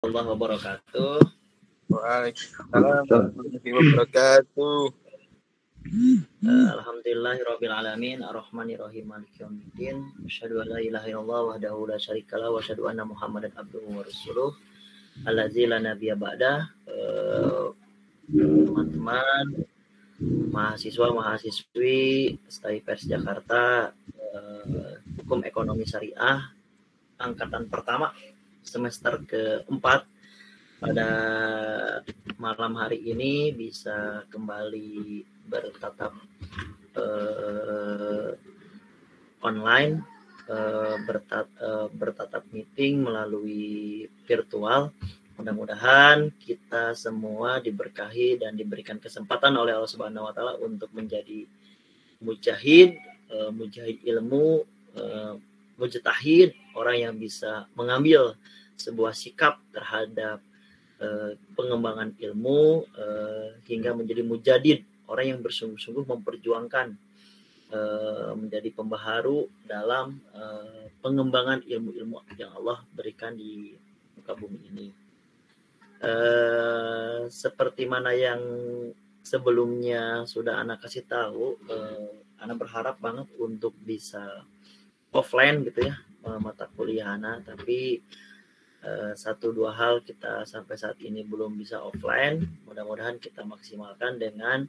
Warahmatullahi wabarakatuh. Waalaikumsalam warahmatullahi wabarakatuh. Alhamdulillahirabbil alamin arrahmanirrahim maliki yaumiddin. Asyhadu an la ilaha illallah wahdahu la syarikalah wa asyhadu anna Muhammadan abduhu wa rasuluh. Allazi la nabiyya ba'da. Teman-teman mahasiswa mahasiswi STAI-Pers Jakarta, Hukum Ekonomi Syariah angkatan pertama semester keempat, pada malam hari ini bisa kembali bertatap online, bertatap meeting melalui virtual. Mudah-mudahan kita semua diberkahi dan diberikan kesempatan oleh Allah Subhanahu wa taala untuk menjadi mujahid ilmu, mujtahid, orang yang bisa mengambil sebuah sikap terhadap pengembangan ilmu, hingga menjadi mujadid, orang yang bersungguh-sungguh memperjuangkan menjadi pembaharu dalam pengembangan ilmu-ilmu yang Allah berikan di muka bumi ini. Seperti mana yang sebelumnya sudah Ana kasih tahu, Ana berharap banget untuk bisa offline gitu ya mata kuliah Ana, tapi satu dua hal kita sampai saat ini belum bisa offline. Mudah-mudahan kita maksimalkan dengan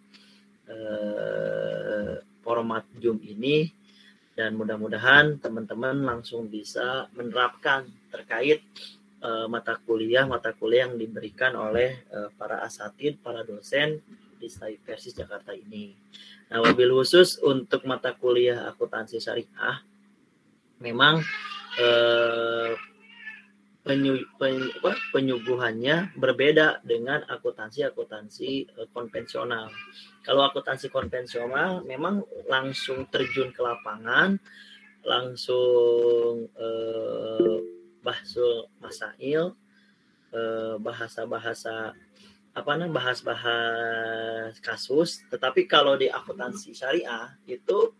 format Zoom ini, dan mudah-mudahan teman-teman langsung bisa menerapkan terkait mata kuliah yang diberikan oleh para asatid, para dosen di STAI-Pers Jakarta ini. Nah, wabil khusus untuk mata kuliah akuntansi syariah, memang penyuguhannya berbeda dengan akuntansi konvensional. Kalau akuntansi konvensional memang langsung terjun ke lapangan, langsung bahsul masail, bahas-bahas kasus. Tetapi kalau di akuntansi syariah itu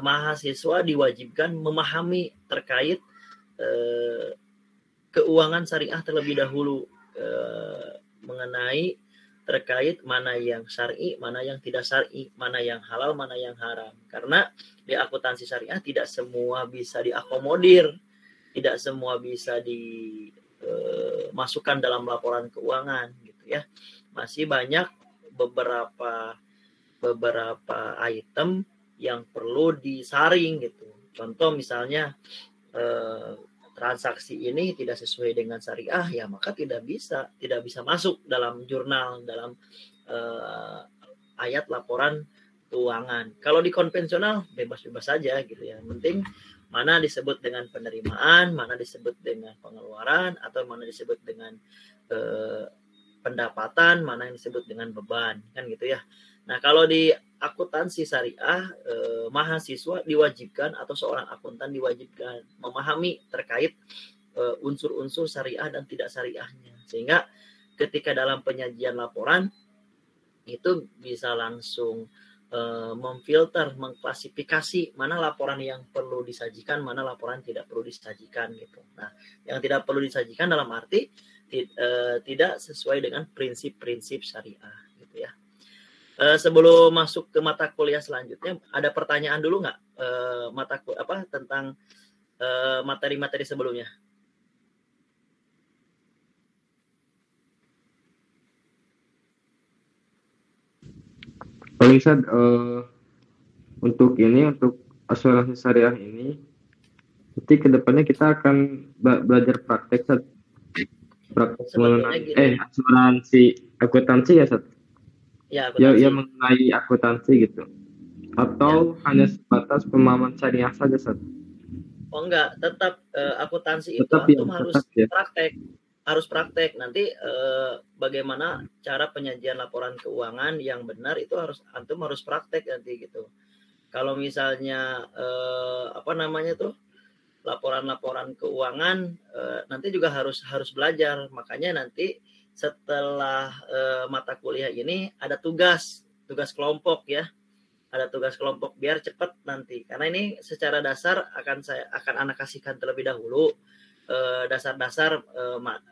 mahasiswa diwajibkan memahami terkait keuangan syariah terlebih dahulu, mengenai terkait mana yang syar'i, mana yang tidak syar'i, mana yang halal, mana yang haram. Karena di akuntansi syariah tidak semua bisa diakomodir, tidak semua bisa dimasukkan dalam laporan keuangan gitu ya. Masih banyak beberapa item yang perlu disaring gitu. Contoh misalnya transaksi ini tidak sesuai dengan syariah, ya maka tidak bisa masuk dalam jurnal, dalam ayat laporan keuangan. Kalau di konvensional bebas-bebas saja gitu ya. Yang penting mana disebut dengan penerimaan, mana disebut dengan pengeluaran, atau mana disebut dengan pendapatan, mana yang disebut dengan beban, kan gitu ya. Nah, kalau di akuntansi syariah, mahasiswa diwajibkan atau seorang akuntan diwajibkan memahami terkait unsur-unsur syariah dan tidak syariahnya, sehingga ketika dalam penyajian laporan itu bisa langsung memfilter, mengklasifikasi mana laporan yang perlu disajikan, mana laporan tidak perlu disajikan gitu. Nah, yang tidak perlu disajikan dalam arti tidak sesuai dengan prinsip-prinsip syariah gitu ya. Sebelum masuk ke mata kuliah selanjutnya, ada pertanyaan dulu nggak tentang materi-materi sebelumnya? Paling Sad, untuk asuransi syariah ini, nanti kedepannya kita akan belajar praktek, Sad. Praktek mengenai asuransi akuntansi ya, Sad? Ya, mengenai akuntansi gitu. Atau hanya sebatas pemahaman syariah saja, Sad? Oh enggak, tetap akuntansi itu antum harus praktek. Nanti bagaimana cara penyajian laporan keuangan yang benar itu antum harus praktek nanti gitu. Kalau misalnya laporan-laporan keuangan nanti juga harus belajar. Makanya nanti setelah mata kuliah ini ada tugas kelompok ya. Ada tugas kelompok biar cepat nanti. Karena ini secara dasar akan Ana kasihkan terlebih dahulu dasar-dasar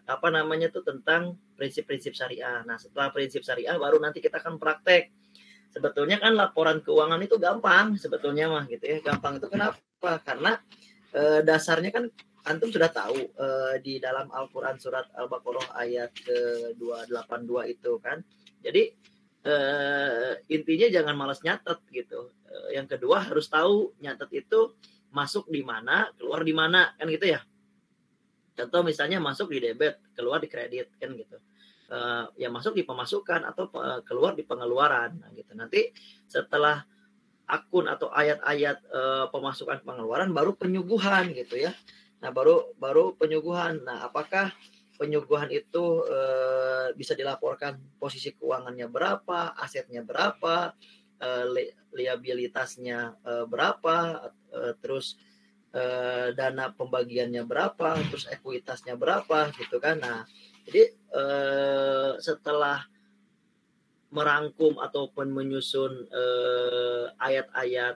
apa namanya tuh tentang prinsip-prinsip syariah. Nah, setelah prinsip syariah baru nanti kita akan praktek. Sebetulnya kan laporan keuangan itu gampang sebetulnya mah gitu ya. Gampang itu kenapa? Karena dasarnya kan antum sudah tahu di dalam Al-Qur'an surat Al-Baqarah ayat ke-282 itu kan. Jadi intinya jangan malas nyatet gitu. Yang kedua harus tahu nyatet itu masuk di mana, keluar di mana kan gitu ya. Contoh misalnya masuk di debit, keluar di kredit kan gitu. Ya masuk di pemasukan atau keluar di pengeluaran nah, gitu. Nanti setelah akun atau ayat-ayat pemasukan pengeluaran baru penyuguhan gitu ya. Nah, baru penyuguhan. Nah, apakah penyuguhan itu bisa dilaporkan posisi keuangannya berapa, asetnya berapa, liabilitasnya berapa, terus dana pembagiannya berapa, terus ekuitasnya berapa gitu kan. Nah, jadi setelah merangkum ataupun menyusun ayat-ayat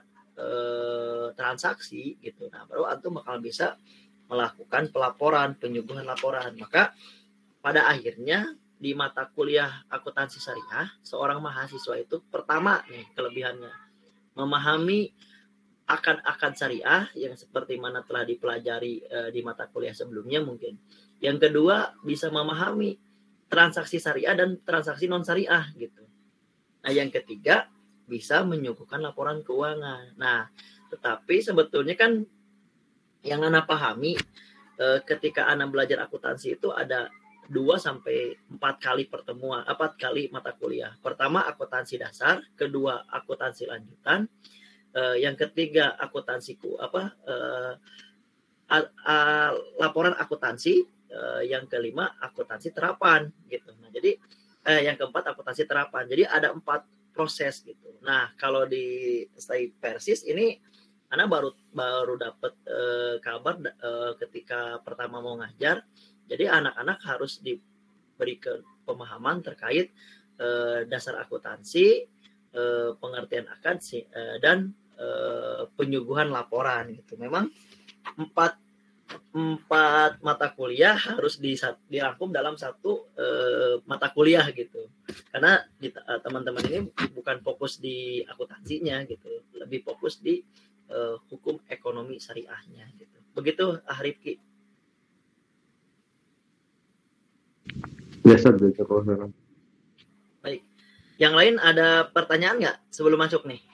transaksi gitu, nah baru antum bakal bisa melakukan pelaporan, penyuguhan laporan. Maka pada akhirnya di mata kuliah akuntansi syariah, seorang mahasiswa itu pertama nih kelebihannya memahami akan syariah yang seperti mana telah dipelajari di mata kuliah sebelumnya mungkin. Yang kedua bisa memahami transaksi syariah dan transaksi non syariah gitu. Nah, yang ketiga bisa menyuguhkan laporan keuangan. Nah, tetapi sebetulnya kan yang Ana pahami ketika Ana belajar akuntansi itu ada 2 sampai 4 kali pertemuan, 4 kali mata kuliah. Pertama akuntansi dasar, kedua akuntansi lanjutan, yang ketiga akuntansi laporan akuntansi, yang kelima akuntansi terapan gitu. Nah, jadi yang keempat akuntansi terapan. Jadi ada 4 proses gitu. Nah, kalau di stay persis ini Ana baru dapat kabar ketika pertama mau ngajar. Jadi anak-anak harus diberikan pemahaman terkait dasar akuntansi, pengertian akuntansi dan penyuguhan laporan gitu. Memang 4 mata kuliah harus dirangkum dalam satu mata kuliah gitu. Karena teman-teman ini bukan fokus di akuntansinya gitu, lebih fokus di hukum ekonomi syariahnya gitu. Begitu Rifki. Biasa belajar kalau. Baik. Yang lain ada pertanyaan nggak sebelum masuk nih?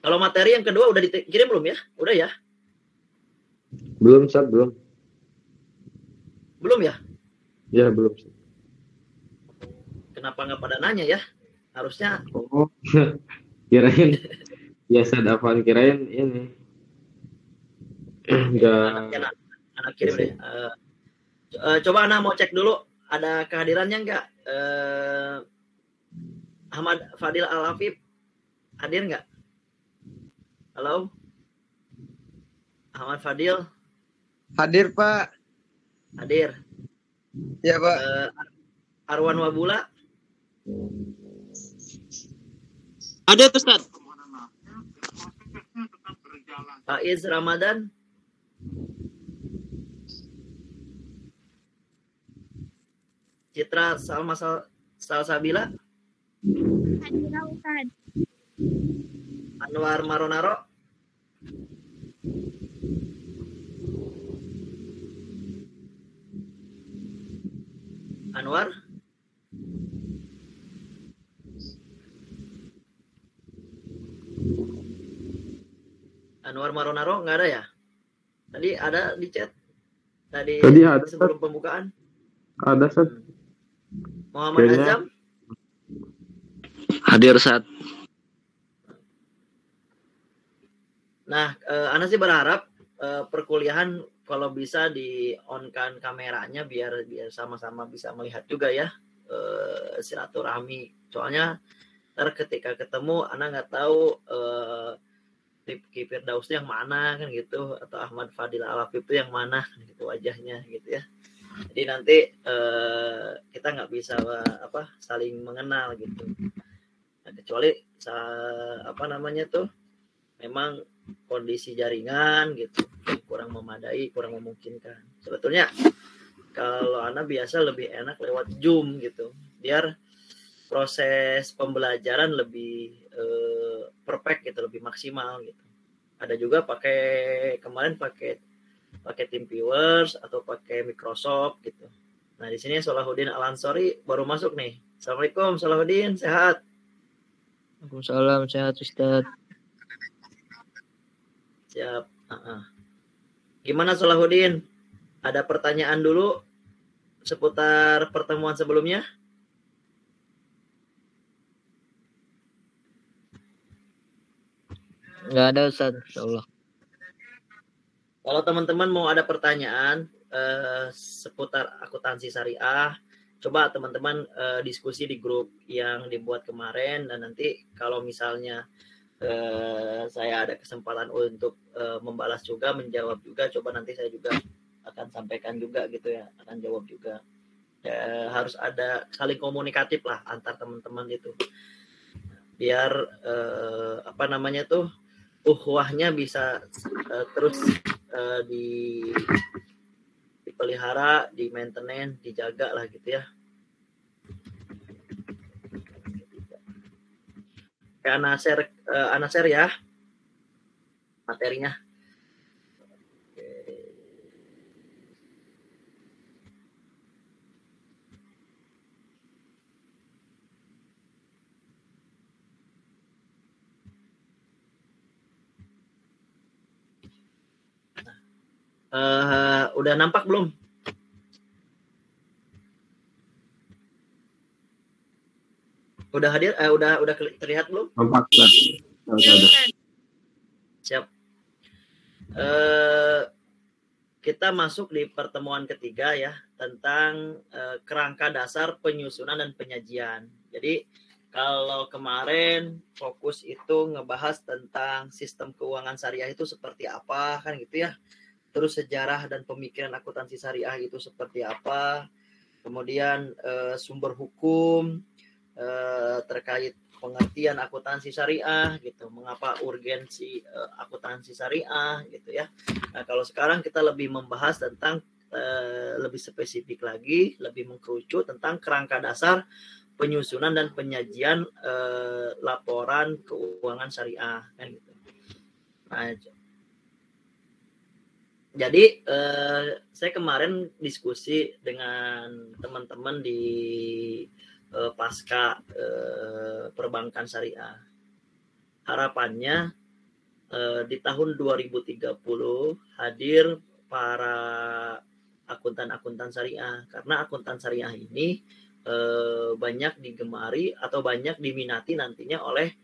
Kalau materi yang kedua udah dikirim belum ya? Udah ya? Belum, Sat, belum. Belum ya? Ya, belum. Kenapa nggak pada nanya ya? Harusnya. Oh, kirain biasa dapat kirain ini. Enggak. Anak kirim deh. Coba Ana mau cek dulu ada kehadirannya nggak? Ahmad Fadil Al-Hafib hadir nggak? Halo? Ahmad Fadil? Hadir, Pak. Hadir. Ya, Pak. Arwan Wabula? Ada, Ustaz. Faiz Ramadan? Citra Salsabila? Hadir, Ustaz. Anwar Maronaro? Anwar? Anwar Maronaro nggak ada ya? Tadi ada di chat. Tadi ada sebelum pembukaan. Ada, Sat. Muhammad Azam? Hadir, Ustaz. Nah, Ana sih berharap perkuliahan kalau bisa di-on-kan kameranya biar sama-sama bisa melihat juga ya silaturahmi. Soalnya ntar ketika ketemu Ana nggak tahu Rifki Firdaus yang mana kan gitu, atau Ahmad Fadil Al-Hafib itu yang mana gitu wajahnya gitu ya. Jadi nanti kita nggak bisa saling mengenal gitu. Nah, kecuali memang kondisi jaringan gitu kurang memadai, kurang memungkinkan. Sebetulnya kalau Ana biasa lebih enak lewat Zoom gitu, biar proses pembelajaran lebih perfect gitu, lebih maksimal gitu. Ada juga kemarin pakai TeamViewer atau pakai Microsoft gitu. Nah, di sini Salahuddin Al-Ansori baru masuk nih. Assalamualaikum Salahuddin, sehat? Waalaikumsalam, sehat Ustaz. Siap. Gimana Salahuddin? Ada pertanyaan dulu seputar pertemuan sebelumnya? Nggak ada Ustaz, insyaallah. Kalau teman-teman mau ada pertanyaan seputar akuntansi syariah, coba teman-teman diskusi di grup yang dibuat kemarin, dan nanti kalau misalnya saya ada kesempatan untuk membalas juga, menjawab juga, coba nanti saya juga akan sampaikan juga gitu ya, akan jawab juga. Harus ada saling komunikatif lah antar teman-teman itu, biar uhwahnya bisa terus dipelihara, di maintenance, dijaga lah gitu ya. Ana share ya materinya. Udah nampak belum? Udah hadir? Udah terlihat belum? Nampak. Siap. Kita masuk di pertemuan ketiga ya, tentang kerangka dasar penyusunan dan penyajian. Jadi kalau kemarin fokus itu ngebahas tentang sistem keuangan syariah itu seperti apa kan gitu ya. Terus sejarah dan pemikiran akuntansi syariah itu seperti apa. Kemudian sumber hukum terkait pengertian akuntansi syariah gitu, mengapa urgensi akuntansi syariah gitu ya. Nah, kalau sekarang kita lebih membahas tentang lebih spesifik lagi, lebih mengkerucut tentang kerangka dasar penyusunan dan penyajian laporan keuangan syariah kan gitu. Nah, jadi saya kemarin diskusi dengan teman-teman di pasca perbankan syariah. Harapannya di tahun 2030 hadir para akuntan syariah, karena akuntan syariah ini banyak digemari atau banyak diminati nantinya oleh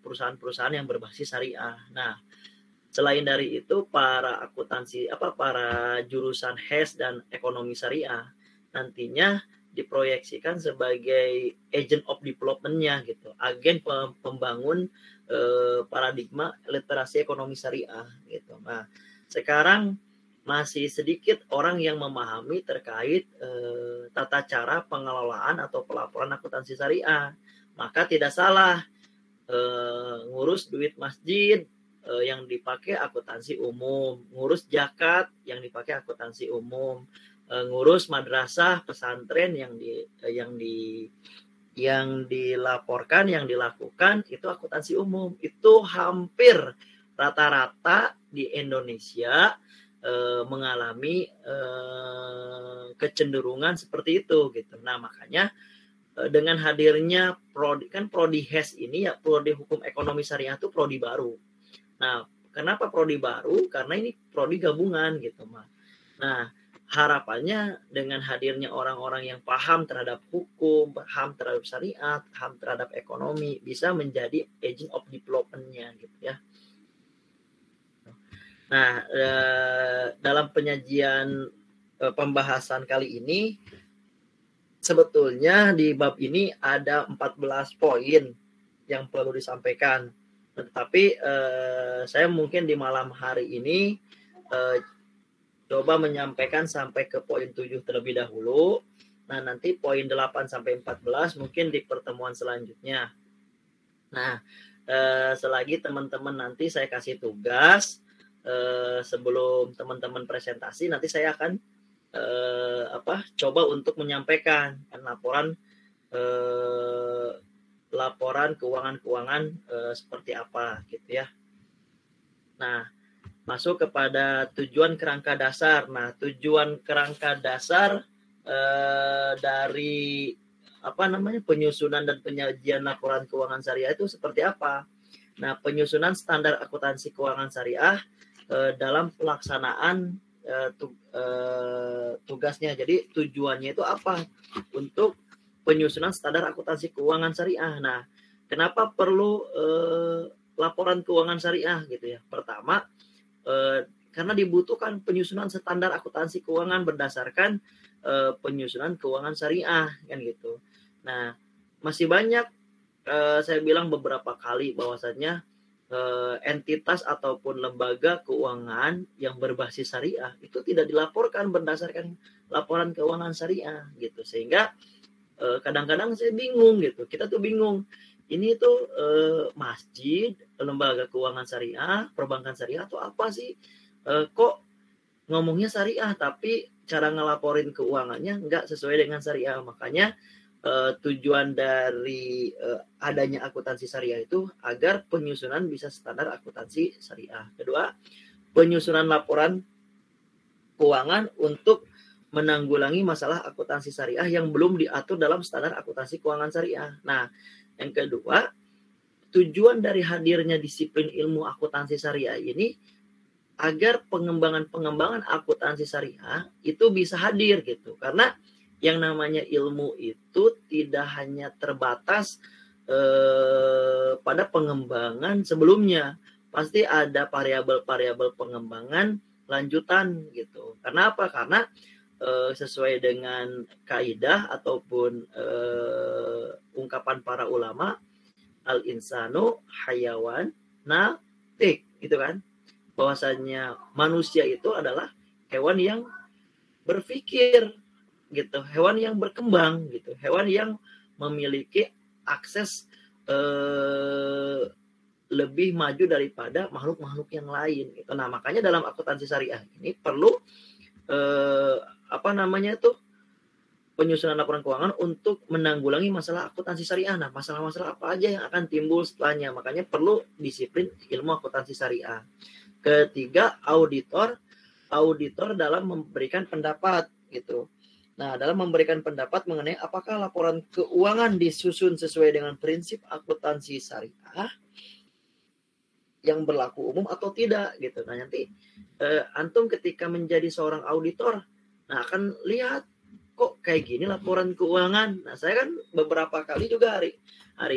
perusahaan-perusahaan yang berbasis syariah. Nah, selain dari itu para jurusan HES dan ekonomi syariah nantinya diproyeksikan sebagai agent of development-nya gitu, agen pembangun paradigma literasi ekonomi syariah gitu. Nah, sekarang masih sedikit orang yang memahami terkait tata cara pengelolaan atau pelaporan akuntansi syariah. Maka tidak salah ngurus duit masjid yang dipakai akuntansi umum, ngurus zakat yang dipakai akuntansi umum, ngurus madrasah pesantren yang dilaporkan, yang dilakukan itu akuntansi umum. Itu hampir rata-rata di Indonesia mengalami kecenderungan seperti itu gitu. Nah, makanya dengan hadirnya prodi HES ini ya, prodi hukum ekonomi syariah itu prodi baru. Nah, kenapa prodi baru? Karena ini prodi gabungan gitu, Mas. Nah, harapannya dengan hadirnya orang-orang yang paham terhadap hukum, paham terhadap syariat, paham terhadap ekonomi, bisa menjadi agent of development-nya gitu ya. Nah, dalam penyajian pembahasan kali ini, sebetulnya di bab ini ada 14 poin yang perlu disampaikan. Tetapi saya mungkin di malam hari ini coba menyampaikan sampai ke poin 7 terlebih dahulu. Nah, nanti poin 8 sampai 14 mungkin di pertemuan selanjutnya. Nah, selagi teman-teman nanti saya kasih tugas sebelum teman-teman presentasi nanti saya akan coba untuk menyampaikan laporan keuangan seperti apa gitu ya. Nah, masuk kepada tujuan kerangka dasar. Nah, tujuan kerangka dasar dari penyusunan dan penyajian laporan keuangan syariah itu seperti apa? Nah, penyusunan standar akuntansi keuangan syariah dalam pelaksanaan tugasnya. Jadi tujuannya itu apa? Untuk penyusunan standar akuntansi keuangan syariah. Nah, kenapa perlu laporan keuangan syariah gitu ya? Pertama, karena dibutuhkan penyusunan standar akuntansi keuangan berdasarkan penyusunan keuangan syariah kan gitu. Nah, masih banyak saya bilang beberapa kali bahwasannya entitas ataupun lembaga keuangan yang berbasis syariah itu tidak dilaporkan berdasarkan laporan keuangan syariah gitu, sehingga kadang-kadang saya bingung gitu, kita tuh bingung ini tuh masjid, lembaga keuangan syariah, perbankan syariah atau apa sih, kok ngomongnya syariah tapi cara ngelaporin keuangannya nggak sesuai dengan syariah. Makanya tujuan dari adanya akuntansi syariah itu agar penyusunan bisa standar akuntansi syariah. Kedua, penyusunan laporan keuangan untuk menanggulangi masalah akuntansi syariah yang belum diatur dalam standar akuntansi keuangan syariah. Nah, yang kedua, tujuan dari hadirnya disiplin ilmu akuntansi syariah ini agar pengembangan akuntansi syariah itu bisa hadir gitu. Karena yang namanya ilmu itu tidak hanya terbatas pada pengembangan sebelumnya, pasti ada variabel-variabel pengembangan lanjutan gitu. Karena apa? Karena sesuai dengan kaidah ataupun ungkapan para ulama, al-insanu hayawan natik gitu kan, bahwasanya manusia itu adalah hewan yang berpikir gitu, hewan yang berkembang gitu, hewan yang memiliki akses lebih maju daripada makhluk-makhluk yang lain gitu. Nah, makanya dalam akuntansi syariah ini perlu penyusunan laporan keuangan untuk menanggulangi masalah akuntansi syariah. Nah, masalah-masalah apa aja yang akan timbul setelahnya, makanya perlu disiplin ilmu akuntansi syariah. Ketiga, auditor dalam memberikan pendapat gitu. Nah, dalam memberikan pendapat mengenai apakah laporan keuangan disusun sesuai dengan prinsip akuntansi syariah yang berlaku umum atau tidak gitu. Nah, nanti antum ketika menjadi seorang auditor, nah akan lihat kok kayak gini laporan keuangan. Nah, saya kan beberapa kali juga hari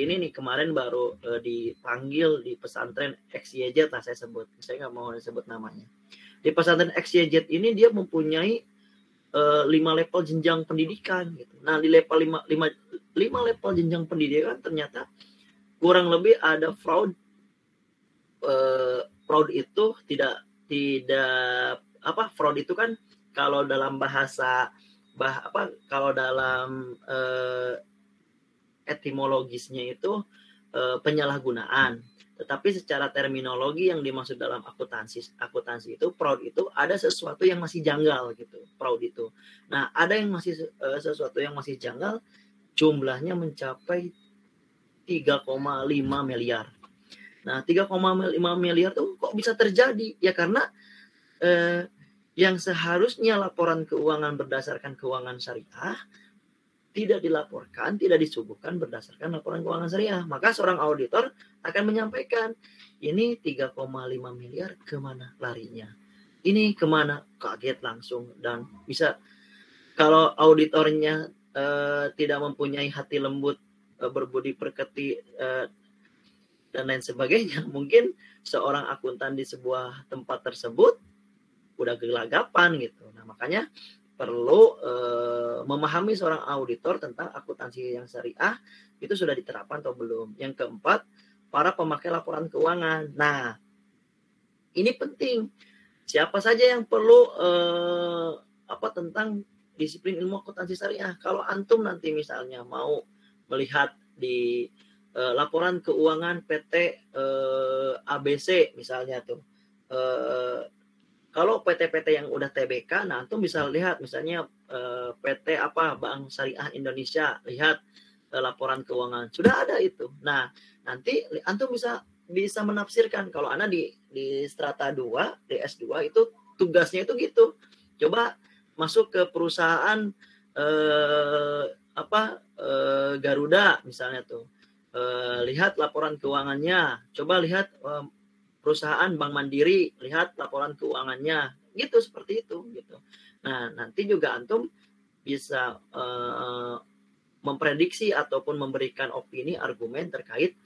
ini nih, kemarin baru dipanggil di pesantren XYZ lah saya sebut. Saya nggak mau sebut namanya. Di pesantren XYZ ini dia mempunyai 5 level jenjang pendidikan gitu. Nah, di level 5 level jenjang pendidikan ternyata kurang lebih ada fraud. Fraud itu fraud itu kan kalau dalam bahasa kalau dalam etimologisnya itu penyalahgunaan. Tetapi secara terminologi yang dimaksud dalam akuntansi itu, fraud itu ada sesuatu yang masih janggal gitu, fraud itu. Nah, ada yang masih sesuatu yang masih janggal, jumlahnya mencapai 3,5 miliar. Nah, 3,5 miliar tuh kok bisa terjadi? Ya karena yang seharusnya laporan keuangan berdasarkan keuangan syariah tidak dilaporkan, tidak disuguhkan berdasarkan laporan keuangan syariah. Maka seorang auditor akan menyampaikan, ini 3,5 miliar kemana larinya? Ini kemana? Kaget langsung. Dan bisa, kalau auditornya tidak mempunyai hati lembut, berbudi pekerti, dan lain sebagainya, mungkin seorang akuntan di sebuah tempat tersebut udah gelagapan gitu. Nah, makanya perlu memahami seorang auditor tentang akuntansi yang syariah itu sudah diterapkan atau belum. Yang keempat, para pemakai laporan keuangan. Nah, ini penting. Siapa saja yang perlu tentang disiplin ilmu akuntansi syariah. Kalau antum nanti misalnya mau melihat di laporan keuangan PT ABC misalnya tuh, kalau PT-PT yang udah TBK, nah antum bisa lihat misalnya PT apa Bank Syariah Indonesia, lihat laporan keuangan sudah ada itu. Nah nanti antum bisa menafsirkan kalau Anda di strata 2 di S2 itu tugasnya itu gitu. Coba masuk ke perusahaan Garuda misalnya tuh, lihat laporan keuangannya. Coba lihat perusahaan Bank Mandiri, lihat laporan keuangannya, gitu seperti itu gitu. Nah nanti juga antum bisa memprediksi ataupun memberikan opini argumen terkait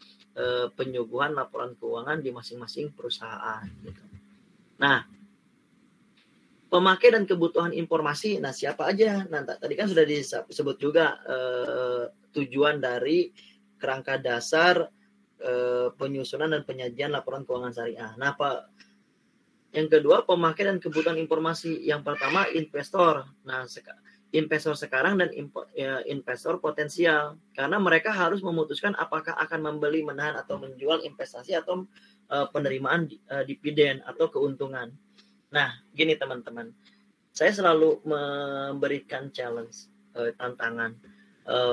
penyuguhan laporan keuangan di masing-masing perusahaan gitu. Nah pemakai dan kebutuhan informasi, nah siapa aja? Nah tadi kan sudah disebut juga tujuan dari kerangka dasar penyusunan dan penyajian laporan keuangan syariah. Nah yang kedua pemakai dan kebutuhan informasi. Yang pertama investor. Nah investor sekarang dan investor potensial, karena mereka harus memutuskan apakah akan membeli, menahan atau menjual investasi atau penerimaan dividen atau keuntungan. Nah gini teman-teman, saya selalu memberikan challenge, tantangan,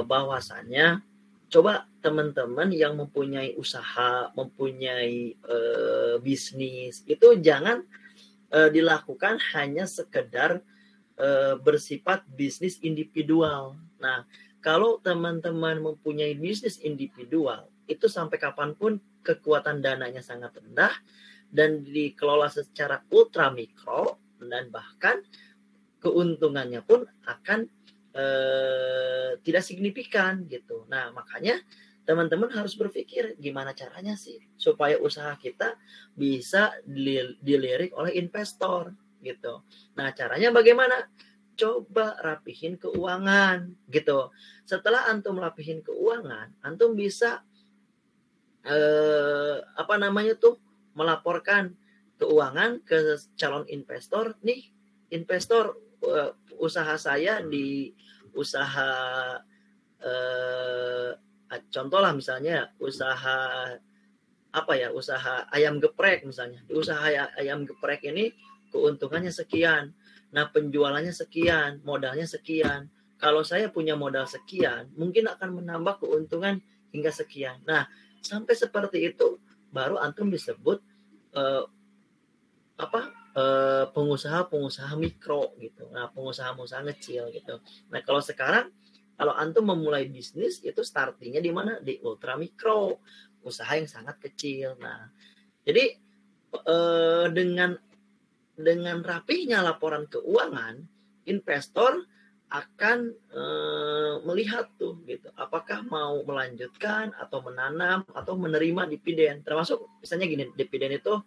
bahwasannya coba teman-teman yang mempunyai usaha, mempunyai bisnis itu jangan dilakukan hanya sekedar bersifat bisnis individual. Nah, kalau teman-teman mempunyai bisnis individual, itu sampai kapanpun kekuatan dananya sangat rendah dan dikelola secara ultra mikro, dan bahkan keuntungannya pun akan tidak signifikan gitu. Nah, makanya teman-teman harus berpikir gimana caranya sih supaya usaha kita bisa dilirik oleh investor gitu. Nah caranya bagaimana? Coba rapihin keuangan gitu. Setelah antum rapihin keuangan, antum bisa melaporkan keuangan ke calon investor. Nih investor, usaha saya di usaha contoh lah misalnya usaha ayam geprek misalnya. Di usaha ayam geprek ini keuntungannya sekian, nah penjualannya sekian, modalnya sekian. Kalau saya punya modal sekian, mungkin akan menambah keuntungan hingga sekian. Nah sampai seperti itu baru antum disebut pengusaha mikro gitu. Nah pengusaha kecil gitu. Nah kalau sekarang kalau antum memulai bisnis itu startingnya di mana? Di ultra mikro, usaha yang sangat kecil. Nah jadi dengan rapihnya laporan keuangan, investor akan melihat tuh gitu, apakah mau melanjutkan atau menanam atau menerima dividen. Termasuk misalnya gini, dividen itu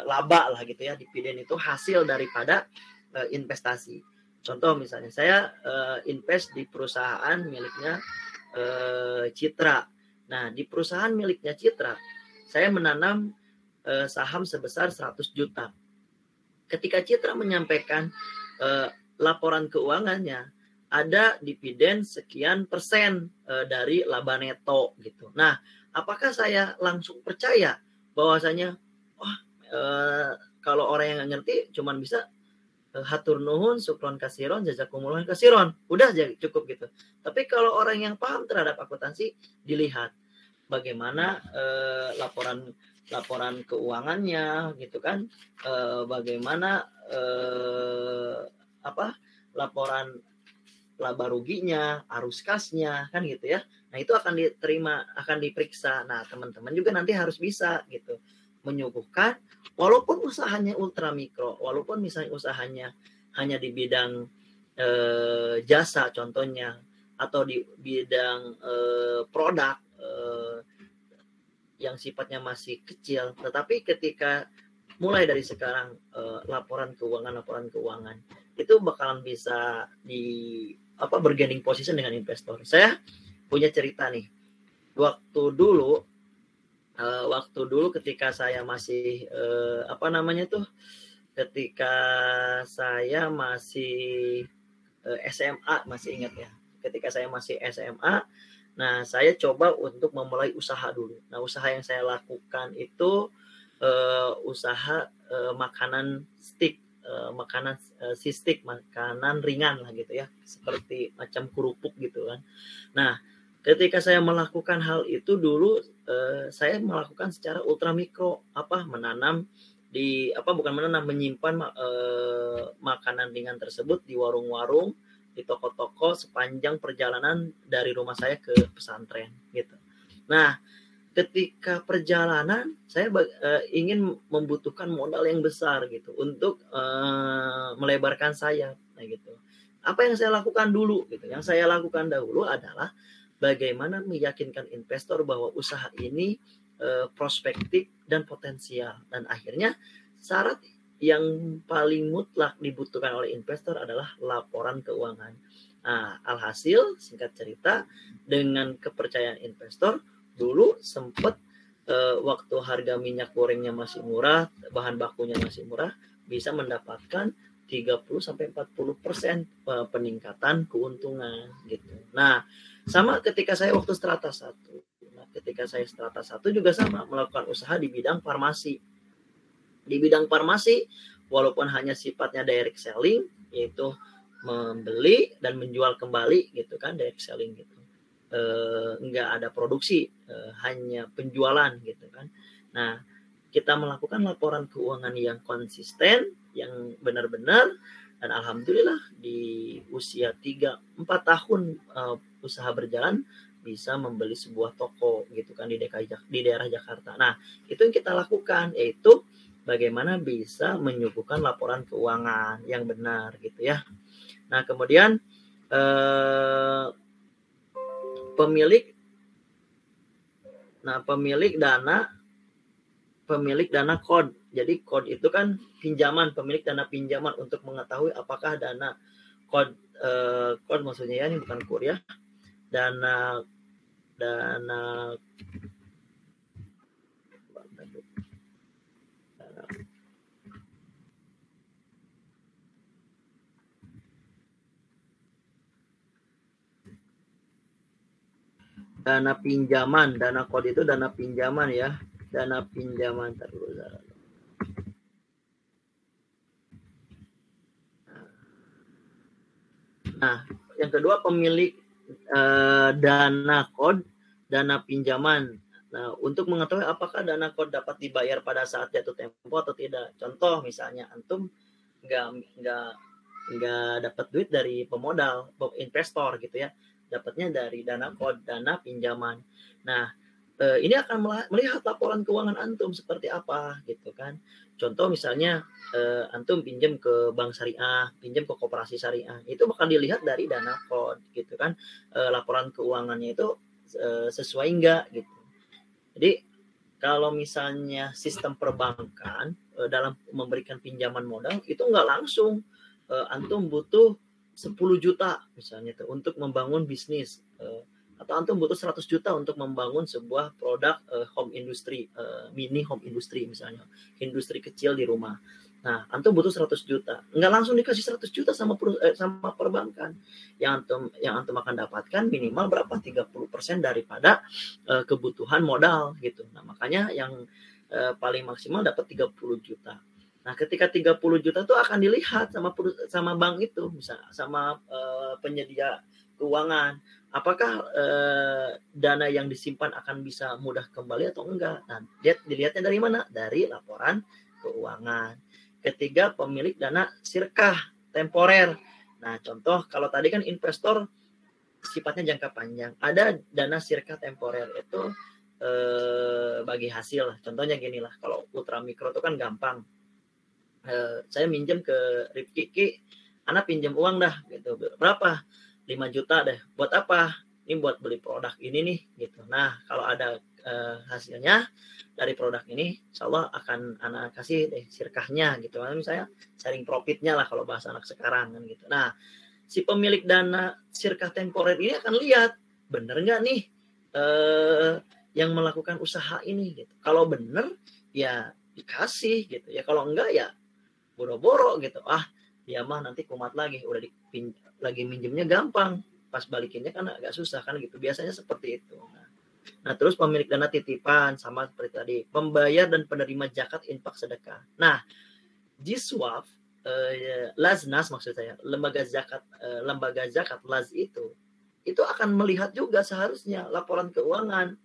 laba lah gitu ya, dividen itu hasil daripada investasi. Contoh misalnya saya invest di perusahaan miliknya Citra. Nah di perusahaan miliknya Citra saya menanam saham sebesar 100 juta. Ketika Citra menyampaikan laporan keuangannya, ada dividen sekian persen dari laba neto gitu. Nah, apakah saya langsung percaya bahwasanya kalau orang yang nggak ngerti cuman bisa hatur nuhun, syukron kasiron, jazakumullah kasiron, udah cukup gitu. Tapi kalau orang yang paham terhadap akuntansi, dilihat bagaimana laporan keuangannya gitu kan, bagaimana laporan laba ruginya, arus kasnya kan gitu ya. Nah itu akan diterima, akan diperiksa. Nah teman-teman juga nanti harus bisa gitu menyuguhkan, walaupun usahanya ultra mikro, walaupun misalnya usahanya hanya di bidang jasa contohnya, atau di bidang produk yang sifatnya masih kecil, tetapi ketika mulai dari sekarang laporan keuangan itu bakalan bisa bergaining position dengan investor. Saya punya cerita nih, waktu dulu ketika saya masih ketika saya masih SMA, masih ingat ya, ketika saya masih SMA. Nah, saya coba untuk memulai usaha dulu. Nah, usaha yang saya lakukan itu usaha makanan stick, makanan si stick, makanan ringan lah gitu ya, seperti macam kerupuk gitu kan. Nah, ketika saya melakukan hal itu dulu, saya melakukan secara ultramikro, menanam di menyimpan makanan ringan tersebut di warung-warung, di toko-toko sepanjang perjalanan dari rumah saya ke pesantren gitu. Nah, ketika perjalanan saya ingin membutuhkan modal yang besar gitu untuk melebarkan sayap, nah gitu. Apa yang saya lakukan dulu gitu? Yang saya lakukan dahulu adalah bagaimana meyakinkan investor bahwa usaha ini prospektif dan potensial, dan akhirnya syarat yang paling mutlak dibutuhkan oleh investor adalah laporan keuangan. Nah, alhasil singkat cerita, dengan kepercayaan investor dulu sempat waktu harga minyak gorengnya masih murah, bahan bakunya masih murah, bisa mendapatkan 30-40% peningkatan keuntungan gitu. Nah, sama ketika saya waktu strata 1. Ketika saya strata 1 juga sama, melakukan usaha di bidang farmasi. Di bidang farmasi, walaupun hanya sifatnya direct selling, yaitu membeli dan menjual kembali gitu kan, direct selling gitu. Enggak ada produksi, hanya penjualan gitu kan. Nah, kita melakukan laporan keuangan yang konsisten, yang benar-benar, dan alhamdulillah di usia 3-4 tahun usaha berjalan, bisa membeli sebuah toko gitu kan di daerah Jakarta. Nah, itu yang kita lakukan, yaitu bagaimana bisa menyuguhkan laporan keuangan yang benar gitu ya. Nah, kemudian pemilik dana kod. Jadi kod itu kan pinjaman, pemilik dana pinjaman, untuk mengetahui apakah dana kod maksudnya ya, ini bukan kur ya, dana pinjaman, dana kod itu dana pinjaman ya, dana pinjaman terus. Nah, yang kedua pemilik dana kod, dana pinjaman. Nah, untuk mengetahui apakah dana kod dapat dibayar pada saat jatuh tempo atau tidak. Contoh misalnya antum nggak dapat duit dari pemodal, investor gitu ya, dapatnya dari dana kod, dana pinjaman. Nah, ini akan melihat laporan keuangan antum seperti apa gitu kan. Contoh misalnya antum pinjam ke bank syariah, pinjam ke koperasi syariah, itu bakal dilihat dari dana kod gitu kan, laporan keuangannya itu sesuai enggak gitu. Jadi kalau misalnya sistem perbankan dalam memberikan pinjaman modal itu enggak langsung antum butuh 10 juta misalnya tuh untuk membangun bisnis, atau antum butuh 100 juta untuk membangun sebuah produk home industry, mini home industry misalnya, industri kecil di rumah. Nah, antum butuh 100 juta. Enggak langsung dikasih 100 juta sama perbankan. Yang antum akan dapatkan minimal berapa? 30% daripada kebutuhan modal gitu. Nah, makanya yang paling maksimal dapat 30 juta. Nah, ketika 30 juta itu akan dilihat sama bank itu, misalnya sama penyedia keuangan, apakah dana yang disimpan akan bisa mudah kembali atau enggak. Nah, dilihatnya dari mana? Dari laporan keuangan. Ketiga, pemilik dana sirkah temporer. Nah, contoh kalau tadi kan investor sifatnya jangka panjang, ada dana sirkah temporer itu bagi hasil. Contohnya gini lah, kalau ultramikro itu kan gampang. Saya minjem ke Rifki, anak pinjam uang dah gitu. Berapa? 5 juta deh. Buat apa? Ini buat beli produk ini nih gitu. Nah, kalau ada hasilnya dari produk ini, insya Allah akan anak kasih sirkahnya gitu. Misalnya sharing profitnya lah kalau bahasa anak sekarang kan gitu. Nah, si pemilik dana sirkah temporer ini akan lihat bener nggak nih yang melakukan usaha ini gitu. Kalau bener ya dikasih gitu ya. Kalau enggak ya boro-boro gitu. Dia mah nanti kumat lagi, udah lagi minjemnya gampang, pas balikinnya kan agak susah kan gitu. Biasanya seperti itu. Nah, Nah, terus pemilik dana titipan sama seperti tadi, pembayar dan penerima zakat, infak, sedekah. Nah, Jiswaf, Laznas maksud saya, lembaga zakat Laz itu akan melihat juga seharusnya laporan keuangan,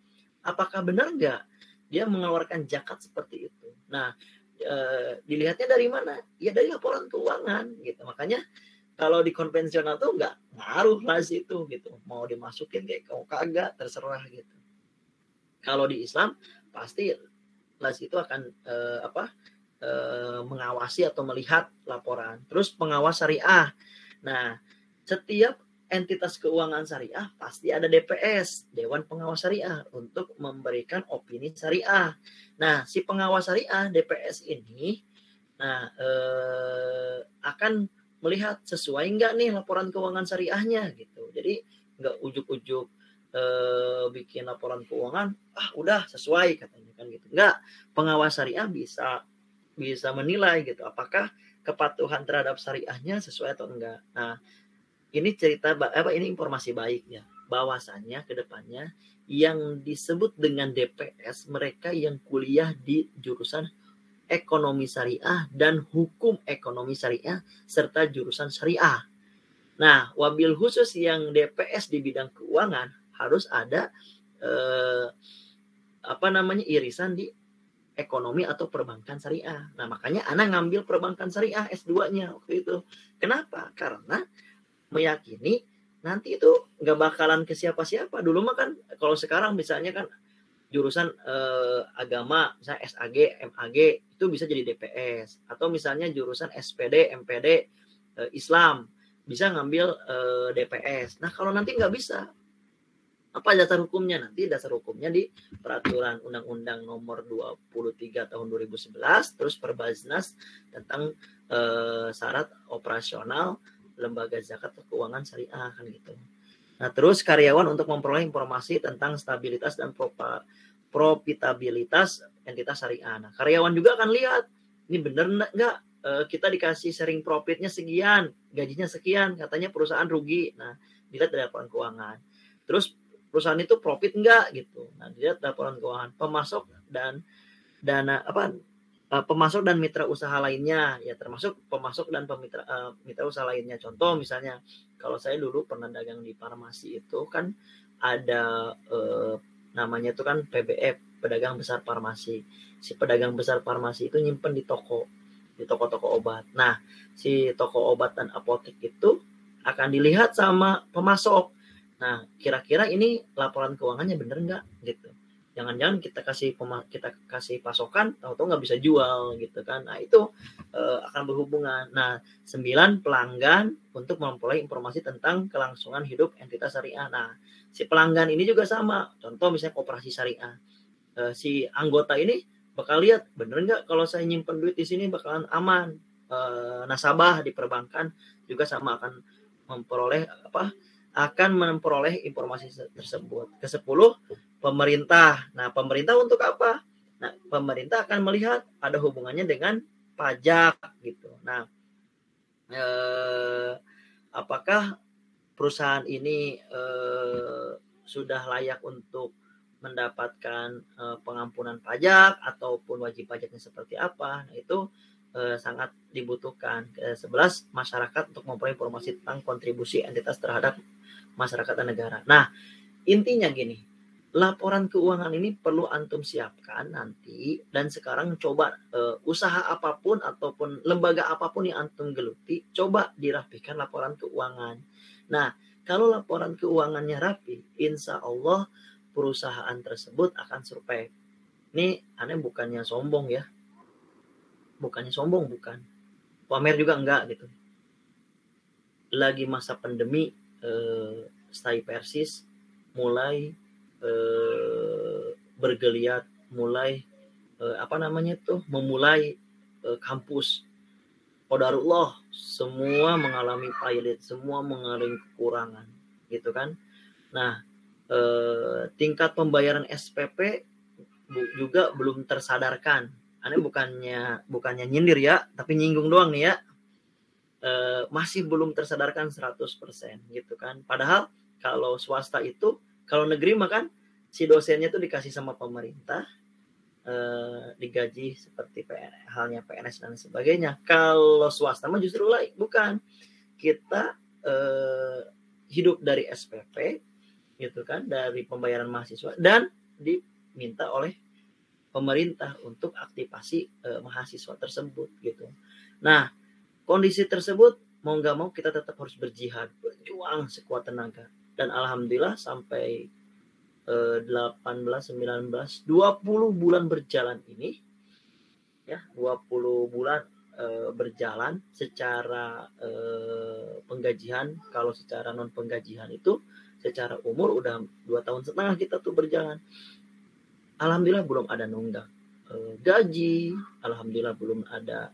apakah benar nggak dia mengeluarkan zakat seperti itu. Nah, dilihatnya dari mana? Ya dari laporan keuangan gitu. Makanya kalau di konvensional tuh nggak ngaruh Laz itu gitu, mau dimasukin kayak kau kagak terserah gitu. Kalau di Islam pasti Laz itu akan mengawasi atau melihat laporan. Terus pengawas syariah. Nah, setiap entitas keuangan syariah pasti ada DPS, Dewan Pengawas Syariah, untuk memberikan opini syariah. Nah, si pengawas syariah DPS ini akan melihat sesuai nggak nih laporan keuangan syariahnya gitu. Jadi nggak ujuk-ujuk bikin laporan keuangan, udah sesuai katanya kan gitu. Nggak, pengawas syariah bisa menilai gitu apakah kepatuhan terhadap syariahnya sesuai atau enggak. Nah, ini ini informasi baiknya, bahwasannya ke depannya yang disebut dengan DPS mereka yang kuliah di jurusan ekonomi syariah dan hukum ekonomi syariah serta jurusan syariah. Nah, wabil khusus yang DPS di bidang keuangan harus ada irisan di ekonomi atau perbankan syariah. Nah, makanya Ana ngambil perbankan syariah S2-nya waktu itu. Kenapa? Karena meyakini nanti itu nggak bakalan ke siapa-siapa. Dulu mah kan, kalau sekarang misalnya kan jurusan agama, misalnya SAG, MAG, itu bisa jadi DPS. Atau misalnya jurusan SPD, MPD, Islam, bisa ngambil DPS. Nah, kalau nanti nggak bisa, apa dasar hukumnya? Nanti dasar hukumnya di peraturan undang-undang nomor 23 tahun 2011, terus Perbaznas tentang syarat operasional lembaga zakat atau keuangan syariah kan gitu. Nah, terus karyawan untuk memperoleh informasi tentang stabilitas dan profitabilitas entitas syariah. Nah, karyawan juga akan lihat ini benar nggak kita dikasih sharing profitnya sekian, gajinya sekian, katanya perusahaan rugi. Nah, dilihat dari laporan keuangan. Terus perusahaan itu profit enggak gitu. Nah, dilihat laporan keuangan. Pemasok dan pemasok dan mitra usaha lainnya, ya termasuk pemasok dan mitra usaha lainnya. Contoh misalnya, kalau saya dulu pernah dagang di farmasi itu kan ada namanya itu kan PBF, pedagang besar farmasi. Si pedagang besar farmasi itu nyimpen di toko-toko obat. Nah, si toko obat dan apotek itu akan dilihat sama pemasok. Nah, kira-kira ini laporan keuangannya bener nggak gitu? Jangan-jangan kita kasih pasokan, tahu-tahu nggak bisa jual gitu kan? Nah, itu akan berhubungan. Nah, 9 pelanggan untuk memperoleh informasi tentang kelangsungan hidup entitas syariah. Nah, si pelanggan ini juga sama. Contoh misalnya koperasi syariah, si anggota ini bakal lihat bener nggak kalau saya nyimpen duit di sini bakalan aman. Nasabah di perbankan juga sama akan memperoleh informasi tersebut. Ke-10, pemerintah. Nah, pemerintah untuk apa? Nah, pemerintah akan melihat ada hubungannya dengan pajak gitu. Nah, apakah perusahaan ini sudah layak untuk mendapatkan pengampunan pajak ataupun wajib pajaknya seperti apa? Nah, itu sangat dibutuhkan. Ke-11, masyarakat untuk memperoleh informasi tentang kontribusi entitas terhadap masyarakat dan negara. Nah, intinya gini, laporan keuangan ini perlu antum siapkan nanti, dan sekarang coba usaha apapun ataupun lembaga apapun yang antum geluti, coba dirapikan laporan keuangan. Nah, kalau laporan keuangannya rapi, insya Allah perusahaan tersebut akan survive. Ini aneh bukannya sombong ya. Bukan. Pamer juga enggak gitu. Lagi masa pandemi, stay persis mulai bergeliat, mulai memulai kampus. Qadarullah, semua mengalami pilot, semua mengalami kekurangan gitu kan. Nah, tingkat pembayaran SPP juga belum tersadarkan. Aneh bukannya nyindir ya, tapi nyinggung doang nih ya. Masih belum tersadarkan 100% gitu kan. Padahal kalau swasta itu, kalau negeri mah kan si dosennya tuh dikasih sama pemerintah, digaji seperti halnya PNS dan sebagainya. Kalau swasta mah justru lain, bukan. Kita hidup dari SPP gitu kan, dari pembayaran mahasiswa, dan diminta oleh pemerintah untuk aktivasi mahasiswa tersebut gitu. Nah, kondisi tersebut mau nggak mau kita tetap harus berjihad, berjuang sekuat tenaga. Dan alhamdulillah sampai 18, 19, 20 bulan berjalan ini, ya 20 bulan berjalan secara penggajian. Kalau secara non penggajian itu secara umur udah 2,5 tahun kita tuh berjalan. Alhamdulillah belum ada nunggak gaji, alhamdulillah belum ada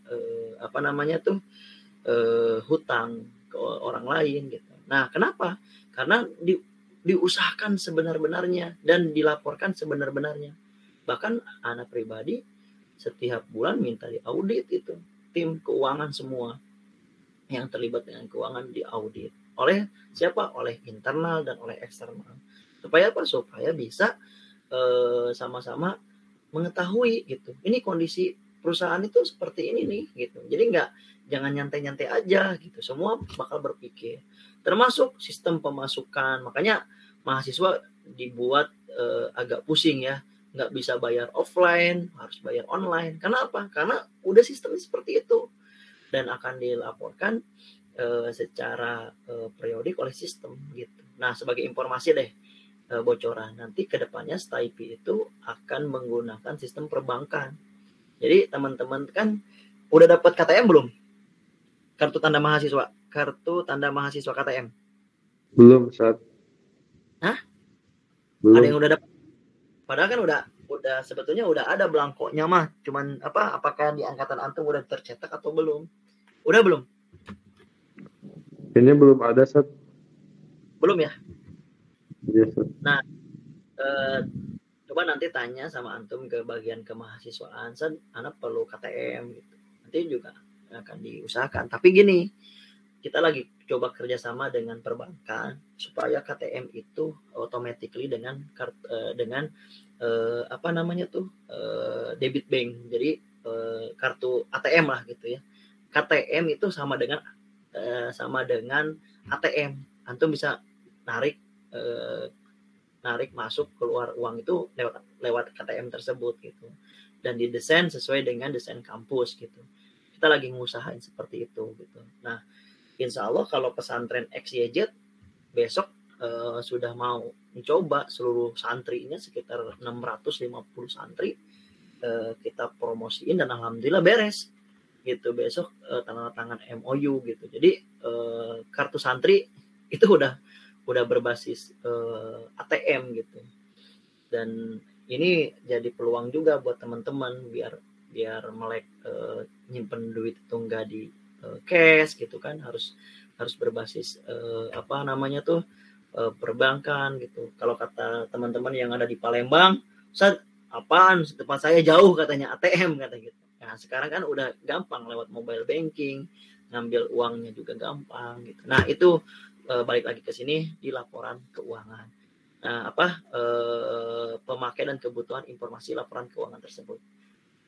hutang ke orang lain gitu. Nah, kenapa? Karena diusahakan sebenar-benarnya dan dilaporkan sebenar-benarnya. Bahkan anak pribadi setiap bulan minta diaudit itu. Tim keuangan semua yang terlibat dengan keuangan diaudit. Oleh siapa? Oleh internal dan oleh eksternal. Supaya apa? Supaya bisa sama-sama mengetahui gitu. Ini kondisi perusahaan itu seperti ini nih gitu. Jadi jangan nyantai-nyantai aja gitu. Semua bakal berpikir. Termasuk sistem pemasukan. Makanya mahasiswa dibuat agak pusing ya. Nggak bisa bayar offline, harus bayar online. Karena apa? Karena udah sistemnya seperti itu. Dan akan dilaporkan secara periodik oleh sistem gitu. Nah, sebagai informasi deh, bocoran, nanti kedepannya STIP itu akan menggunakan sistem perbankan. Jadi teman-teman kan udah dapat KTM belum? Kartu tanda mahasiswa KTM. Belum, Ustaz. Hah? Belum. Ada yang udah dapat? Padahal kan udah sebetulnya udah ada belangkonya mah. Cuman apakah di angkatan antum udah tercetak atau belum? Udah belum? Kayaknya belum ada, Ustaz. Belum ya? Yes, nah, coba nanti tanya sama antum ke bagian kemahasiswaan, anak perlu KTM gitu. Nanti juga akan diusahakan. Tapi gini, kita lagi coba kerjasama dengan perbankan supaya KTM itu automatically dengan debit bank. Jadi kartu ATM lah gitu ya. KTM itu sama dengan ATM. Antum bisa narik masuk keluar uang itu lewat KTM tersebut gitu, dan didesain sesuai dengan desain kampus gitu. Kita lagi ngusahain seperti itu gitu. Nah, insya Allah kalau pesantren XYZ besok sudah mau mencoba seluruh santrinya, sekitar 650 santri kita promosiin, dan alhamdulillah beres gitu. Besok tanda tangan MOU gitu. Jadi kartu santri itu udah berbasis ATM gitu. Dan ini jadi peluang juga buat teman-teman biar melek nyimpen duit itu enggak di cash gitu kan, harus berbasis perbankan gitu. Kalau kata teman-teman yang ada di Palembang, Ustaz, apaan tempat saya jauh katanya ATM kata gitu. Nah, sekarang kan udah gampang lewat mobile banking, ngambil uangnya juga gampang gitu. Nah, itu balik lagi ke sini di laporan keuangan. Nah, pemakaian dan kebutuhan informasi laporan keuangan tersebut.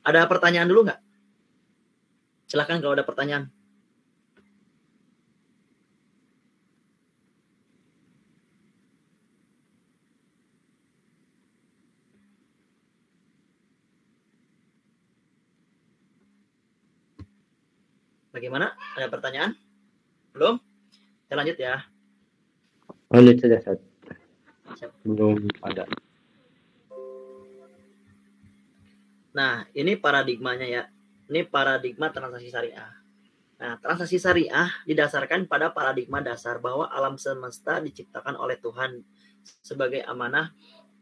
Ada pertanyaan dulu nggak? Silakan kalau ada pertanyaan. Bagaimana? Ada pertanyaan? Belum? Saya lanjut ya. Lanjut saja, Ustaz. Belum ada. Nah, ini paradigmanya ya. Ini paradigma transaksi syariah. Nah, transaksi syariah didasarkan pada paradigma dasar bahwa alam semesta diciptakan oleh Tuhan sebagai amanah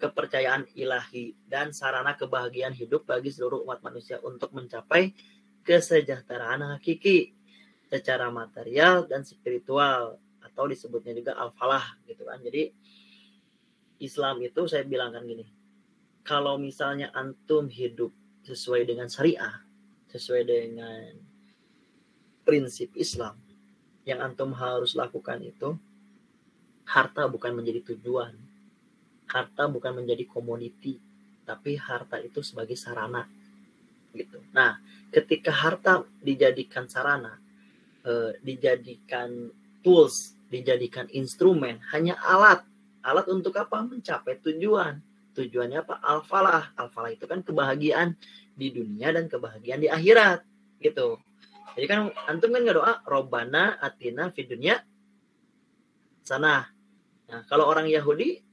kepercayaan ilahi dan sarana kebahagiaan hidup bagi seluruh umat manusia untuk mencapai kesejahteraan hakiki secara material dan spiritual, atau disebutnya juga al-falah gitu kan. Jadi Islam itu saya bilangkan gini, kalau misalnya antum hidup sesuai dengan syariah, sesuai dengan prinsip Islam, yang antum harus lakukan itu harta bukan menjadi tujuan. harta bukan menjadi komoditi, tapi harta itu sebagai sarana gitu. Nah, ketika harta dijadikan sarana, dijadikan tools, dijadikan instrumen, hanya alat untuk apa? Mencapai tujuan. Tujuannya apa? Al-falah. Al-falah itu kan kebahagiaan di dunia dan kebahagiaan di akhirat gitu. Jadi kan antum kan nggak doa Robbana atina fid dunya sana. Nah, kalau orang Yahudi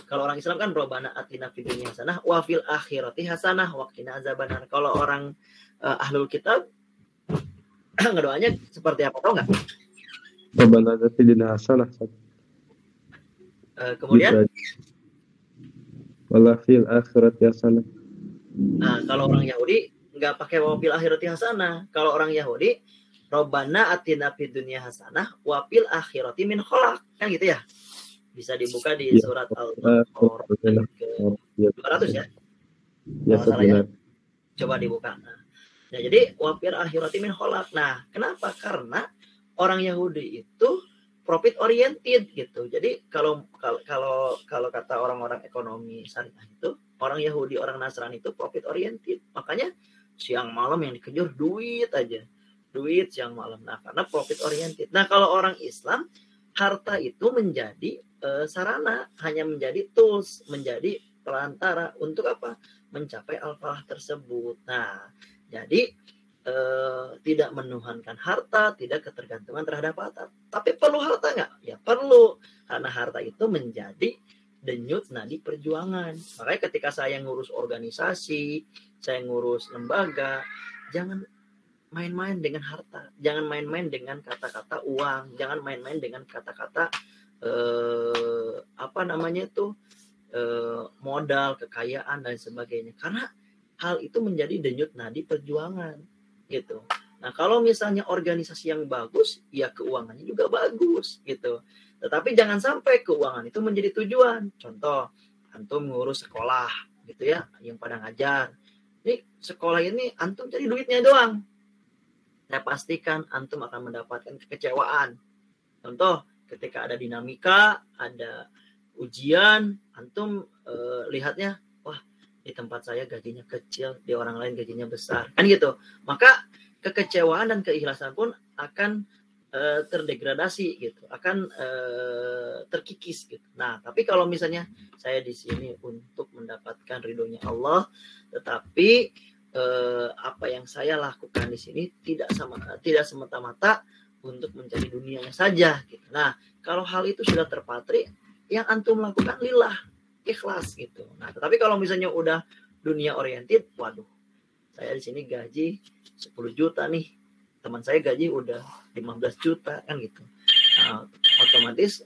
kalau orang Islam kan Robbana atina fid dunya hasanah wa fil akhirati hasanah wa qina azabannar. Kalau orang ahlul kitab ngedoanya seperti apa, tahu nggak? Robbana atina fid dunya hasanah. Kemudian wala fil akhirati hasanah. Nah, kalau orang Yahudi nggak pakai wa fil akhirati hasanah. Kalau orang Yahudi Robbana atina fid dunya hasanah wa fil akhirati min khalaq. Kan gitu ya. Bisa dibuka di surat Al-Baqarah ke 200 ya. Ya, ya. Coba dibuka. Nah, jadi wa fil akhirati min khalaq. Nah, kenapa? Karena orang Yahudi itu profit oriented gitu. Jadi kalau kata orang-orang ekonomi syariah itu, orang Yahudi, orang Nasrani itu profit oriented. Makanya siang malam yang dikejar duit aja. Duit siang malam. Nah, karena profit oriented. Nah, kalau orang Islam, harta itu menjadi sarana, hanya menjadi tools, menjadi perantara untuk apa? Mencapai al-falah tersebut. Nah, jadi tidak menuhankan harta, tidak ketergantungan terhadap harta. Tapi perlu harta nggak? Ya perlu. Karena harta itu menjadi denyut nadi perjuangan. Makanya ketika saya ngurus organisasi, saya ngurus lembaga, jangan main-main dengan harta. Jangan main-main dengan kata-kata uang. Jangan main-main dengan kata-kata modal, kekayaan, dan sebagainya. Karena hal itu menjadi denyut nadi perjuangan. Gitu. Nah, kalau misalnya organisasi yang bagus, ya keuangannya juga bagus gitu. Tetapi jangan sampai keuangan itu menjadi tujuan. Contoh, antum ngurus sekolah gitu ya, yang pada ngajar. Ini sekolah ini antum cari duitnya doang. Saya pastikan antum akan mendapatkan kekecewaan. Contoh, ketika ada dinamika, ada ujian, antum lihatnya, di tempat saya gajinya kecil, di orang lain gajinya besar, kan gitu. Maka kekecewaan dan keikhlasan pun akan terdegradasi gitu, akan terkikis gitu. Nah, tapi kalau misalnya saya di sini untuk mendapatkan ridhonya Allah, tetapi apa yang saya lakukan di sini tidak semata-mata untuk mencari dunianya saja gitu. Nah, kalau hal itu sudah terpatri, yang antum lakukan lillah, ikhlas gitu. Nah, tetapi kalau misalnya udah dunia oriented, waduh, saya di sini gaji 10 juta nih, teman saya gaji udah 15 juta kan gitu. Nah, otomatis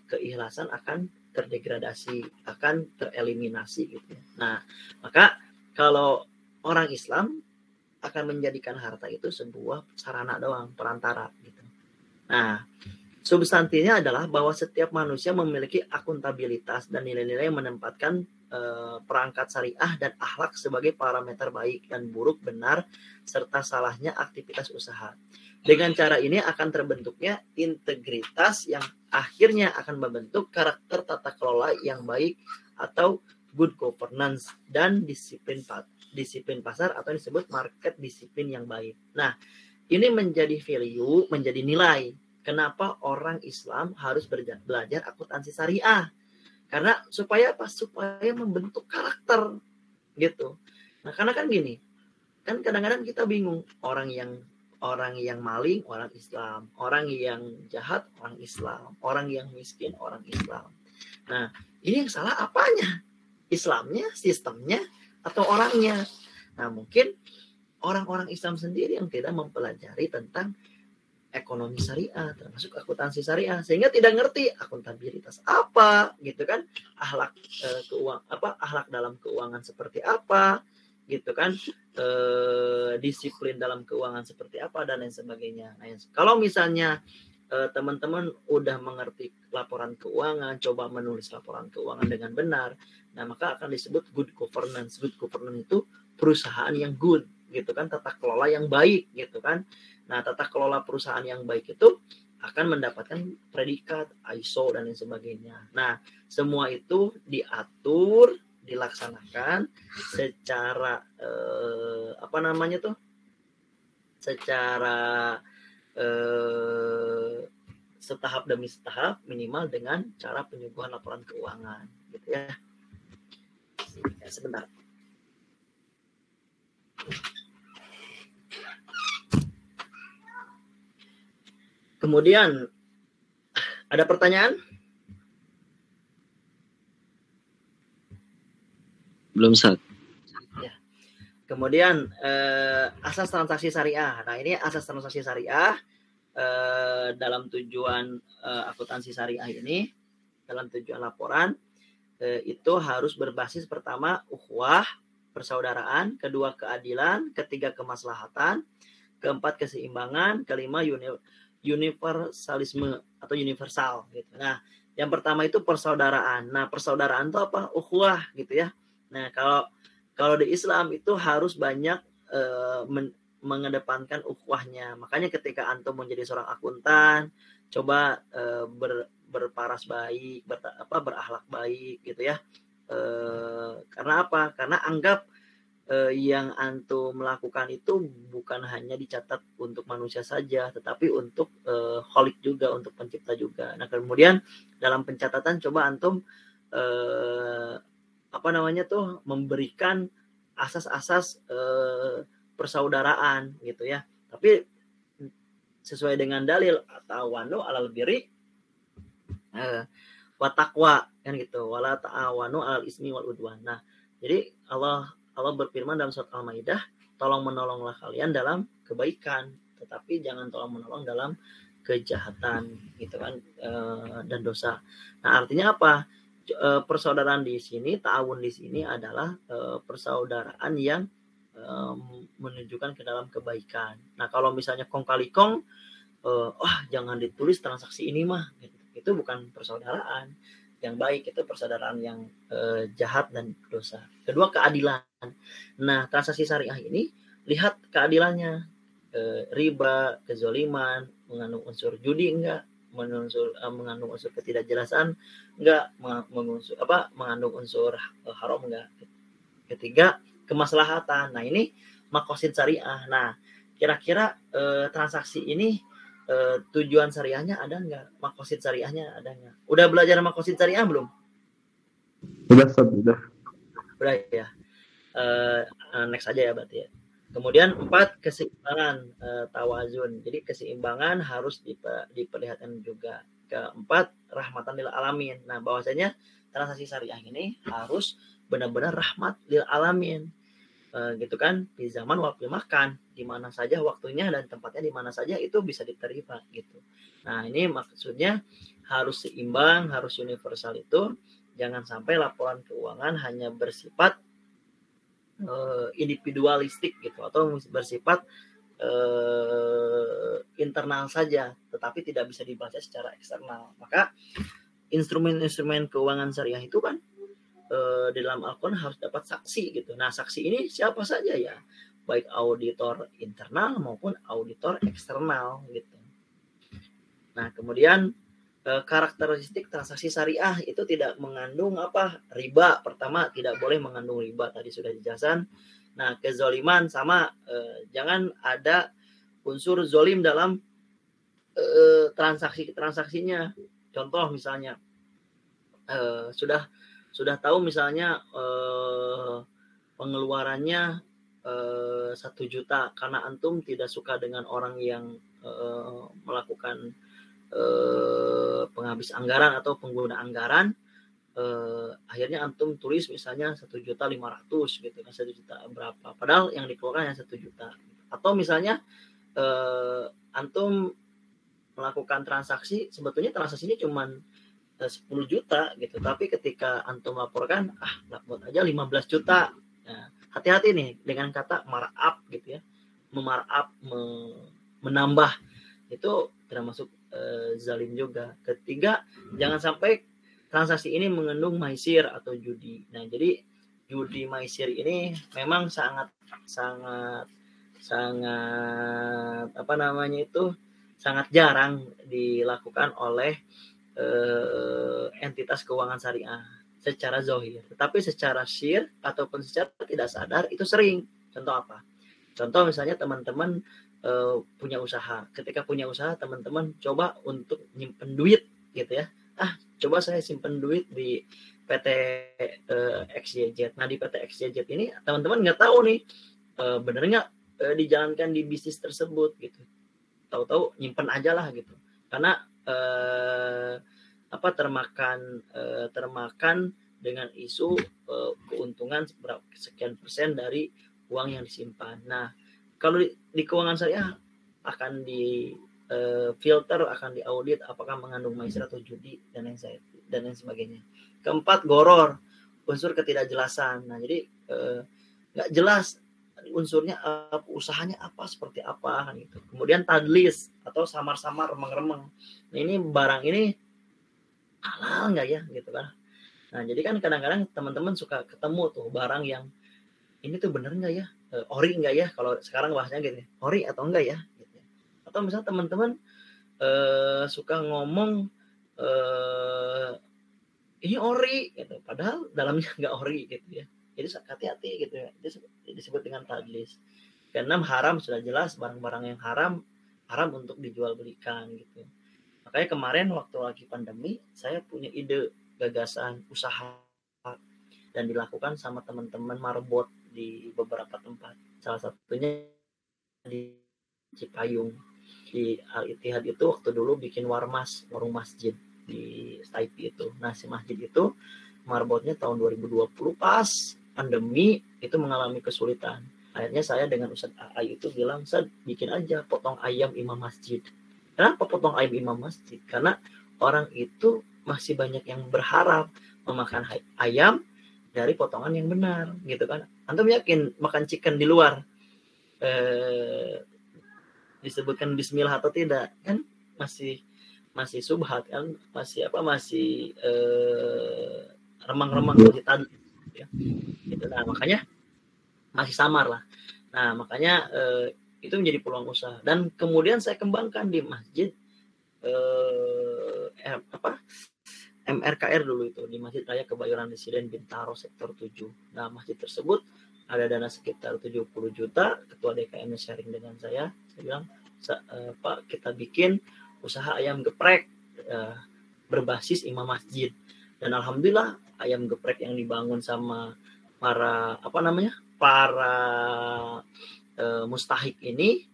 keikhlasan akan terdegradasi, akan tereliminasi gitu. Nah, maka kalau orang Islam akan menjadikan harta itu sebuah sarana doang, perantara gitu. Nah, substansinya adalah bahwa setiap manusia memiliki akuntabilitas dan nilai-nilai yang menempatkan perangkat syariah dan akhlak sebagai parameter baik dan buruk, benar, serta salahnya aktivitas usaha. Dengan cara ini akan terbentuknya integritas yang akhirnya akan membentuk karakter tata kelola yang baik atau good governance dan disiplin pasar atau disebut market disiplin yang baik. Nah, ini menjadi value, menjadi nilai. Kenapa orang Islam harus belajar akuntansi syariah? Karena supaya apa? Supaya membentuk karakter gitu. Nah, karena kan gini, kan kadang-kadang kita bingung, orang yang maling orang Islam, orang yang jahat orang Islam, orang yang miskin orang Islam. Nah, ini yang salah apanya? Islamnya, sistemnya, atau orangnya? Nah, mungkin orang-orang Islam sendiri yang tidak mempelajari tentang ekonomi syariah, termasuk akuntansi syariah, sehingga tidak ngerti akuntabilitas apa gitu kan, akhlak akhlak dalam keuangan seperti apa gitu kan, disiplin dalam keuangan seperti apa dan lain sebagainya. Nah, kalau misalnya teman-teman udah mengerti laporan keuangan, coba menulis laporan keuangan dengan benar, nah maka akan disebut good governance. Good governance itu perusahaan yang good gitu kan, tata kelola yang baik gitu kan. Nah, tata kelola perusahaan yang baik itu akan mendapatkan predikat ISO dan lain sebagainya. Nah, semua itu diatur, dilaksanakan secara secara setahap demi setahap, minimal dengan cara penyuguhan laporan keuangan, gitu ya. Sebentar. Kemudian ada pertanyaan? Belum, Ustaz. Ya. Kemudian asas transaksi syariah. Nah, ini asas transaksi syariah dalam tujuan akuntansi syariah ini, dalam tujuan laporan itu harus berbasis pertama ukhuwah, persaudaraan, kedua keadilan, ketiga kemaslahatan, keempat keseimbangan, kelima universalisme atau universal gitu. Nah, yang pertama itu persaudaraan. Nah, persaudaraan itu apa? Ukhuwah gitu ya. Nah, kalau di Islam itu harus banyak mengedepankan ukhuwahnya. Makanya ketika antum menjadi seorang akuntan, coba berparas baik, berakhlak baik gitu ya. Karena apa? Karena anggap yang antum melakukan itu bukan hanya dicatat untuk manusia saja, tetapi untuk Khalik juga, untuk pencipta juga. Nah, kemudian dalam pencatatan coba antum memberikan asas-asas persaudaraan gitu ya. Tapi sesuai dengan dalil ta'awanu 'alal birri wa taqwa kan gitu, wala ta'awanu 'alal ismi wal udwan. Nah, jadi Allah berfirman dalam surat Al-Maidah, tolong menolonglah kalian dalam kebaikan, tetapi jangan tolong menolong dalam kejahatan gitu kan, dan dosa. Nah, artinya apa? Persaudaraan di sini, ta'awun di sini adalah persaudaraan yang menunjukkan ke dalam kebaikan. Nah, kalau misalnya kong kali kong, jangan ditulis transaksi ini mah, gitu. Itu bukan persaudaraan yang baik, itu persaudaraan yang jahat dan dosa. Kedua, keadilan. Nah, transaksi syariah ini lihat keadilannya, riba, kezoliman, mengandung unsur judi enggak, mengandung unsur ketidakjelasan enggak, mengandung unsur haram enggak. Ketiga, kemaslahatan. Nah, ini maqasid syariah. Nah, kira-kira transaksi ini tujuan syariahnya ada enggak? Maqasid syariahnya ada enggak? Udah belajar maqasid syariah belum? Sudah. Udah ya. Next aja ya berarti ya. Kemudian 4, keseimbangan, tawazun. Jadi keseimbangan harus diperlihatkan juga. Keempat, rahmatan lil alamin. Nah, bahwasanya transaksi syariah ini harus benar-benar rahmat lil alamin. Gitu kan, di zaman waktu makan, di mana saja waktunya dan tempatnya di mana saja itu bisa diterima gitu. Nah, ini maksudnya harus seimbang, harus universal itu. Jangan sampai laporan keuangan hanya bersifat individualistik gitu, atau bersifat internal saja, tetapi tidak bisa dibaca secara eksternal. Maka instrumen-instrumen keuangan syariah itu kan di dalam Al-Quran harus dapat saksi gitu. Nah, saksi ini siapa saja ya, baik auditor internal maupun auditor eksternal gitu. Nah, kemudian karakteristik transaksi syariah itu tidak mengandung riba. Pertama, tidak boleh mengandung riba, tadi sudah dijelaskan. Nah, kezoliman sama, jangan ada unsur zolim dalam transaksinya. Contoh misalnya sudah tahu misalnya pengeluarannya 1 juta karena antum tidak suka dengan orang yang melakukan penghabis anggaran atau pengguna anggaran, akhirnya antum tulis misalnya 1.500.000 gitu kan, 1 juta berapa, padahal yang dikeluarkan hanya 1 juta. Atau misalnya antum melakukan transaksi, sebetulnya transaksinya cuma 10 juta gitu, tapi ketika antum laporkan buat aja 15 juta. Nah, hati-hati nih dengan kata markup gitu ya, memarkup, menambah, itu termasuk zalim juga. Ketiga, jangan sampai transaksi ini mengandung maisir atau judi. Nah, jadi judi maisir ini memang sangat sangat jarang dilakukan oleh entitas keuangan syariah secara zahir. Tetapi secara syir ataupun secara tidak sadar itu sering. Contoh apa? Contoh misalnya teman-teman punya usaha. Ketika punya usaha, teman-teman coba untuk nyimpen duit gitu ya. Coba saya simpen duit di PT XYZ. Nah, di PT XYZ ini teman-teman nggak tahu nih bener nggak dijalankan di bisnis tersebut gitu. Tahu-tahu nyimpen aja lah gitu. Karena termakan dengan isu keuntungan sekian persen dari uang yang disimpan. Nah, kalau di keuangan syariah akan di filter, akan diaudit apakah mengandung maisir atau judi dan lain sebagainya. Keempat, goror, unsur ketidakjelasan. Nah, jadi nggak jelas unsurnya usahanya apa, seperti apa kan gitu. Kemudian tadlis atau samar-samar, remeng-remeng. Nah, ini barang ini halal nggak ya gitu kan. Nah, jadi kan kadang-kadang teman-teman suka ketemu tuh barang yang ini tuh bener nggak ya, ori nggak ya, kalau sekarang bahasanya gini, ori atau enggak ya gitu. Atau misalnya teman-teman suka ngomong ini ori gitu, padahal dalamnya nggak ori gitu ya. Jadi hati-hati gitu ya, disebut dengan tadlis. Karena haram sudah jelas, barang-barang yang haram untuk dijual belikan gitu. Makanya kemarin waktu lagi pandemi, saya punya ide gagasan usaha dan dilakukan sama teman-teman marbot di beberapa tempat. Salah satunya di Cipayung. Di Al-Ittihad itu waktu dulu bikin warung masjid di Taipei itu. Nah, si masjid itu marbotnya tahun 2020 pas pandemi itu mengalami kesulitan. Akhirnya saya dengan Ustadz AI itu bilang, "Ustadz, bikin aja potong ayam imam masjid." Kenapa potong ayam imam masjid? Karena orang itu masih banyak yang berharap memakan ayam dari potongan yang benar gitu kan. Antum yakin makan chicken di luar disebutkan bismillah atau tidak? Kan masih subhat kan, masih remang-remang masih tadi ya. Gitu. Nah, makanya masih samar lah. Nah, makanya itu menjadi peluang usaha. Dan kemudian saya kembangkan di masjid MRKR dulu itu, di Masjid Raya Kebayoran Residen Bintaro sektor 7. Nah, masjid tersebut ada dana sekitar 70 juta, ketua DKM sharing dengan saya bilang, Pak, kita bikin usaha ayam geprek berbasis imam masjid. Dan alhamdulillah ayam geprek yang dibangun sama para mustahik ini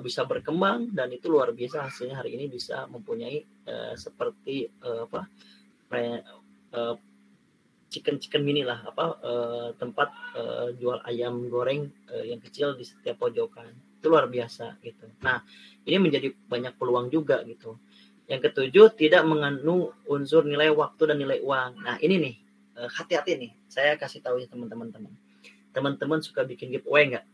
bisa berkembang, dan itu luar biasa hasilnya. Hari ini bisa mempunyai seperti chicken mini lah, tempat jual ayam goreng yang kecil di setiap pojokan. Itu luar biasa gitu. Nah, ini menjadi banyak peluang juga gitu. Yang ketujuh, tidak mengandung unsur nilai waktu dan nilai uang. Nah, ini nih, hati-hati nih. Saya kasih tahu ya teman-teman. Teman-teman suka bikin giveaway nggak?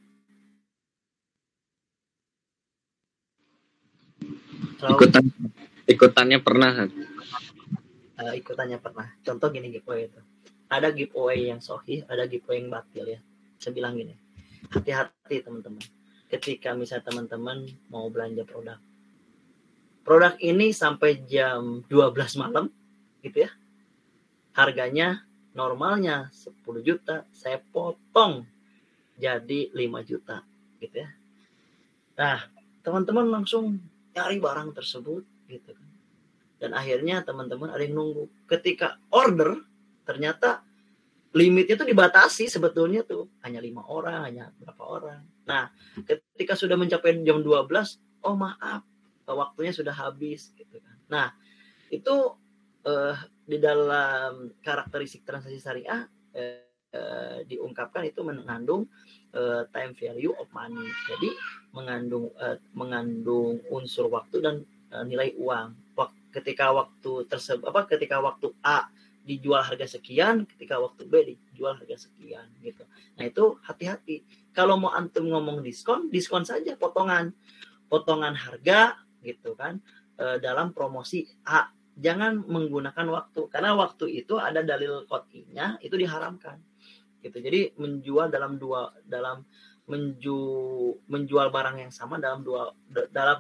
Ikutannya pernah. Ikutannya pernah. Contoh gini giveaway itu. Ada giveaway yang sahih, ada giveaway yang batil ya. Saya bilang gini, hati-hati teman-teman. Ketika misalnya teman-teman mau belanja produk ini sampai jam 12 malam gitu ya. Harganya normalnya 10 juta, saya potong jadi 5 juta gitu ya. Nah, teman-teman langsung cari barang tersebut gitu kan. Dan akhirnya teman-teman ada yang nunggu. Ketika order, ternyata limitnya itu dibatasi sebetulnya tuh. Hanya 5 orang, hanya berapa orang. Nah, ketika sudah mencapai jam 12, oh maaf, waktunya sudah habis. Gitu kan. Nah, itu di dalam karakteristik transaksi syariah diungkapkan itu mengandung time value of money. Jadi mengandung unsur waktu dan nilai uang. Ketika waktu A dijual harga sekian, ketika waktu B dijual harga sekian gitu. Nah, itu hati-hati. Kalau mau antum ngomong diskon saja potongan harga gitu kan, dalam promosi A. Jangan menggunakan waktu, karena waktu itu ada dalil qot'inya, itu diharamkan. Gitu. Jadi menjual menjual barang yang sama dalam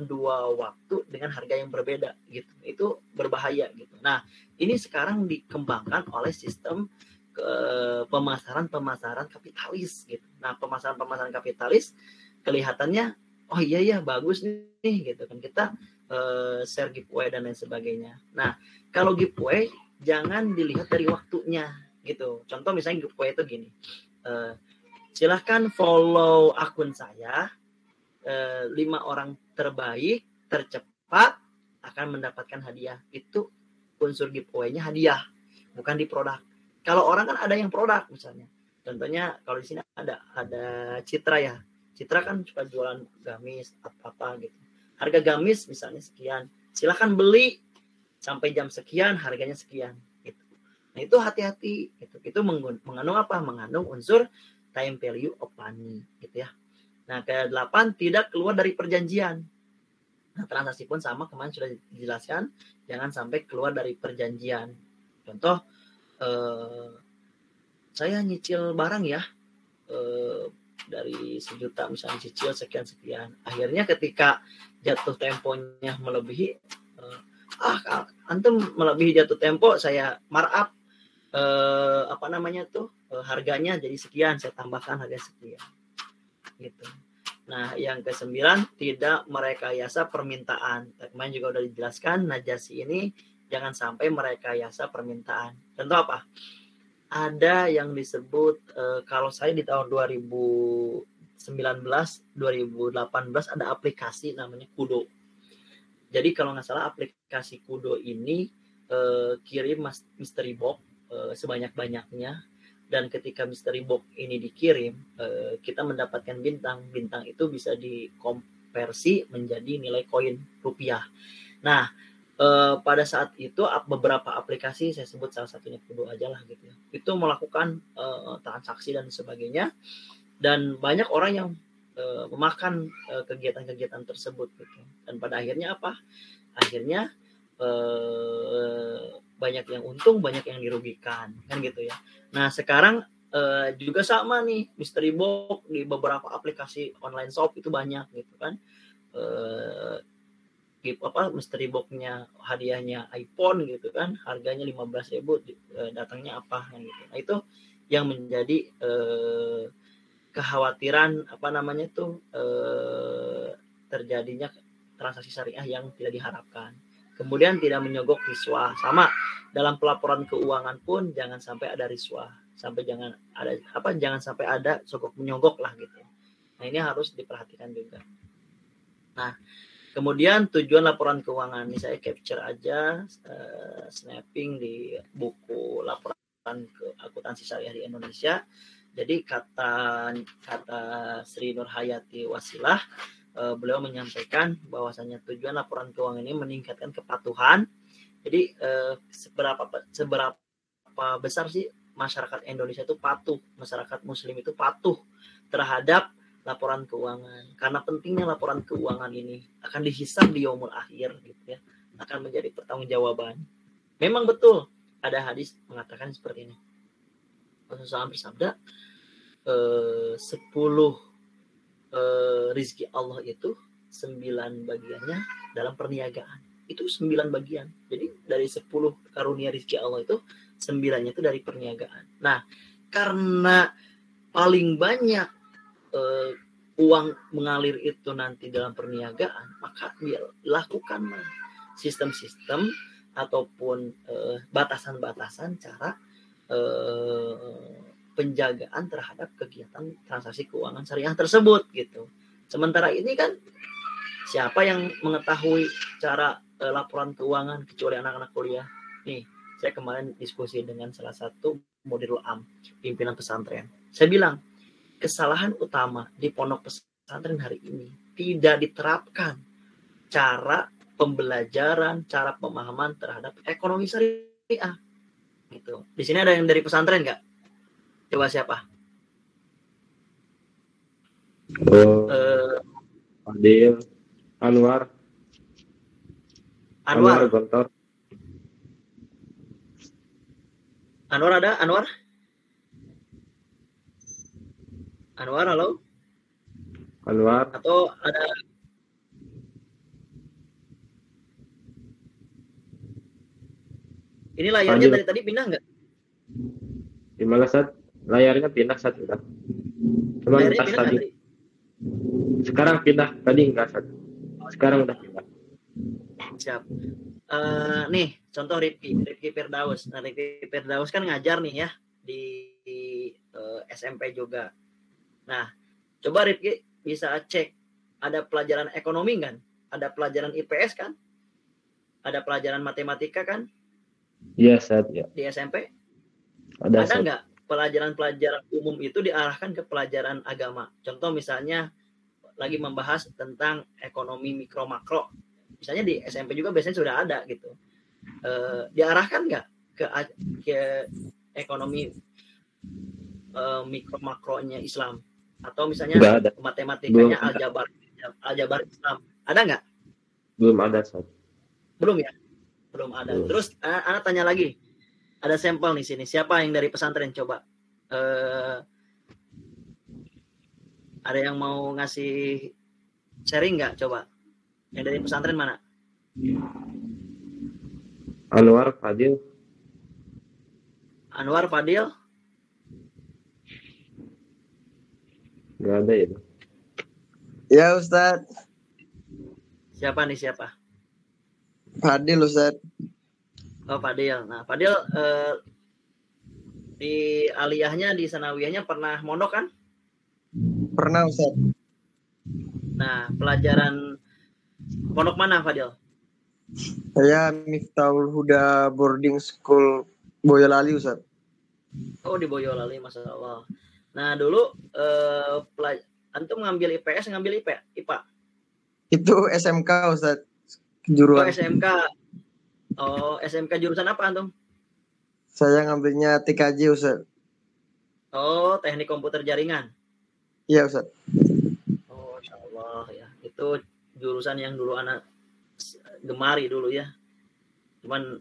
dua waktu dengan harga yang berbeda gitu. Itu berbahaya gitu. Nah, ini sekarang dikembangkan oleh sistem pemasaran kapitalis gitu. Nah, pemasaran kapitalis kelihatannya oh iya ya bagus nih gitu kan, kita share giveaway dan lain sebagainya. Nah, kalau giveaway jangan dilihat dari waktunya gitu. Contoh misalnya giveaway itu gini, silahkan follow akun saya, 5 orang terbaik tercepat akan mendapatkan hadiah. Itu unsur giveaway-nya hadiah, bukan di produk. Kalau orang kan ada yang produk misalnya, contohnya kalau di sini ada Citra ya, Citra kan suka jualan gamis apa gitu, harga gamis misalnya sekian, silahkan beli sampai jam sekian harganya sekian gitu. Nah itu hati-hati gitu. Itu mengandung apa? Mengandung unsur time value of money gitu ya. Nah ke-8 tidak keluar dari perjanjian. Nah transaksi pun sama, kemarin sudah dijelaskan, jangan sampai keluar dari perjanjian. Contoh saya nyicil barang ya, dari 1 juta misalnya cicil sekian, akhirnya ketika jatuh temponya melebihi, antum melebihi jatuh tempo, saya markup harganya jadi sekian, saya tambahkan harga sekian gitu. Nah yang ke-9 tidak merekayasa permintaan. Kemarin juga udah dijelaskan, Najasi ini jangan sampai merekayasa permintaan. Contoh apa? Ada yang disebut kalau saya di tahun 2019 2018 ada aplikasi namanya Kudo. Jadi kalau nggak salah aplikasi Kudo ini kirim mystery box sebanyak-banyaknya, dan ketika mystery box ini dikirim kita mendapatkan bintang itu bisa dikonversi menjadi nilai koin rupiah. Nah pada saat itu beberapa aplikasi, saya sebut salah satunya Kudo aja lah gitu ya, itu melakukan transaksi dan sebagainya, dan banyak orang yang memakan kegiatan-kegiatan tersebut gitu. Dan pada akhirnya apa? Akhirnya banyak yang untung, banyak yang dirugikan kan gitu ya. Nah sekarang juga sama nih, mystery box di beberapa aplikasi online shop itu banyak gitu kan. Mystery box-nya hadiahnya iPhone gitu kan, harganya 15.000, datangnya apa kan gitu. Nah itu yang menjadi kekhawatiran terjadinya transaksi syariah yang tidak diharapkan. Kemudian tidak menyogok riswah, sama dalam pelaporan keuangan pun jangan sampai ada riswah, jangan sampai ada sogok menyogok lah gitu. Nah ini harus diperhatikan juga. Nah kemudian tujuan laporan keuangan ini saya capture aja, snapping di buku laporan akuntansi syariah di Indonesia. Jadi kata Sri Nurhayati Wasilah, beliau menyampaikan bahwasanya tujuan laporan keuangan ini meningkatkan kepatuhan. Jadi seberapa besar sih masyarakat Indonesia itu patuh, masyarakat Muslim itu patuh terhadap laporan keuangan. Karena pentingnya laporan keuangan ini akan dihisab di yaumul akhir gitu ya, akan menjadi pertanggungjawaban. Memang betul ada hadis mengatakan seperti ini. Rasulullah bersabda, 10 rizki Allah itu 9 bagiannya dalam perniagaan. Itu 9 bagian. Jadi dari 10 karunia rizki Allah itu 9-nya itu dari perniagaan. Nah, karena paling banyak uang mengalir itu nanti dalam perniagaan, maka dilakukan sistem-sistem ataupun batasan-batasan cara penjagaan terhadap kegiatan transaksi keuangan syariah tersebut gitu. Sementara ini kan siapa yang mengetahui cara laporan keuangan kecuali anak-anak kuliah? Nih, saya kemarin diskusi dengan salah satu Mudirul Am, pimpinan pesantren. Saya bilang, kesalahan utama di pondok pesantren hari ini tidak diterapkan cara pembelajaran, cara pemahaman terhadap ekonomi syariah. Gitu. Di sini ada yang dari pesantren nggak? Coba siapa? Adil, Anwar Gontor. Anwar ada? Anwar, halo? Anwar. Atau ada Ini layarnya Fadil. dari tadi pindah nggak? Gimana Sat? Layarnya pindah Sat udah. Cuman Layarnya pas pindah nggak tadi. tadi? Sekarang pindah, tadi enggak Sat. Sekarang udah pindah. Siap. Nih contoh Rifki Firdaus. Nah Rifki Firdaus kan ngajar nih ya di SMP juga. Nah coba Rifki bisa cek ada pelajaran ekonomi kan, ada pelajaran IPS kan, ada pelajaran matematika kan Iya Sat ya. di SMP. Ada Ada Sat. nggak pelajaran-pelajaran umum itu diarahkan ke pelajaran agama? Contoh misalnya lagi membahas tentang ekonomi mikro makro. Misalnya di SMP juga biasanya sudah ada gitu. Diarahkan nggak ke ekonomi mikro makronya Islam? Atau misalnya Nggak ada. matematikanya Belum ada. aljabar Islam. Ada nggak? Belum ada Sat. Belum ya? Belum ada. Belum. Terus anak tanya lagi. Ada sampel di sini. Siapa yang dari pesantren coba? Ada yang mau ngasih sharing nggak coba? Yang dari pesantren mana? Anwar Fadil. Anwar, Fadil? Nggak ada ya. Ya Ustadz. Siapa nih siapa? Fadil Ustadz. Oh Fadil. Nah Fadil di aliyahnya di sanawiyahnya pernah mondok kan? Pernah Ustadz. Nah pelajaran pondok mana Fadil? Saya Miftahul Huda Boarding School Boyolali Ustadz. Oh di Boyolali, masya Allah. Nah dulu antum ngambil IPS ngambil IPA? Itu SMK Ustadz. Oh Kejuruan. SMK. Oh SMK jurusan apa antum? Saya ngambilnya TKJ Ustadz. Oh teknik komputer jaringan. Iya Ustadz. Oh insya Allah ya. Itu jurusan yang dulu anak gemari dulu ya. Cuman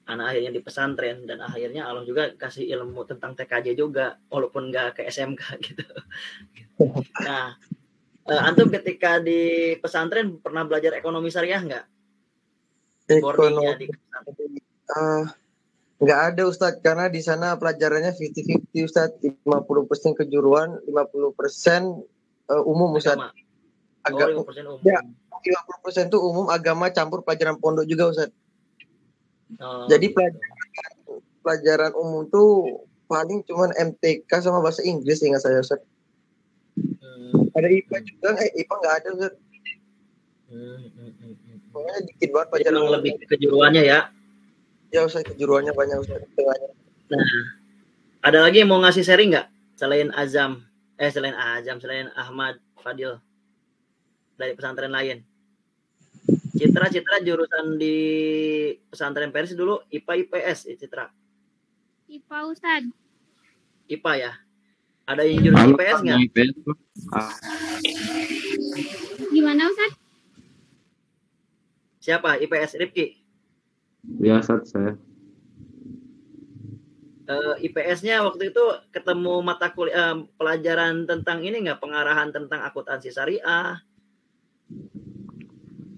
anak akhirnya di pesantren dan akhirnya Allah juga kasih ilmu tentang TKJ juga walaupun nggak ke SMK gitu. Nah, antum ketika di pesantren pernah belajar ekonomi syariah nggak? Boardingnya di pesantren. Nggak ada Ustadz, karena di sana pelajarannya 50-50 Ustadz. 50% kejuruan, 50% umum Ustadz. Agama. Oh 50% umum. Ya, 50% itu umum, agama campur pelajaran pondok juga Ustadz. Oh, jadi gitu. pelajaran umum tuh paling cuman MTK sama bahasa Inggris ingat saya Ustaz. Ada IPA juga, IPA nggak ada Ustaz. Pokoknya dikit banget pelajaran umum. Lebih kejuruannya ya. Ya Ustaz, kejuruannya banyak Ustaz. Nah, ada lagi yang mau ngasih sharing nggak? Selain Ahmad Fadil dari pesantren lain. Citra jurusan di pesantren Persis dulu IPA IPS Citra. IPA Ustaz. IPA ya. Ada yang jurusan IPS nggak? Gimana Ustaz? Siapa? IPS Rifki? Biasa saya. IPS-nya waktu itu ketemu mata kuliah pelajaran tentang ini nggak, pengarahan tentang akuntansi syariah?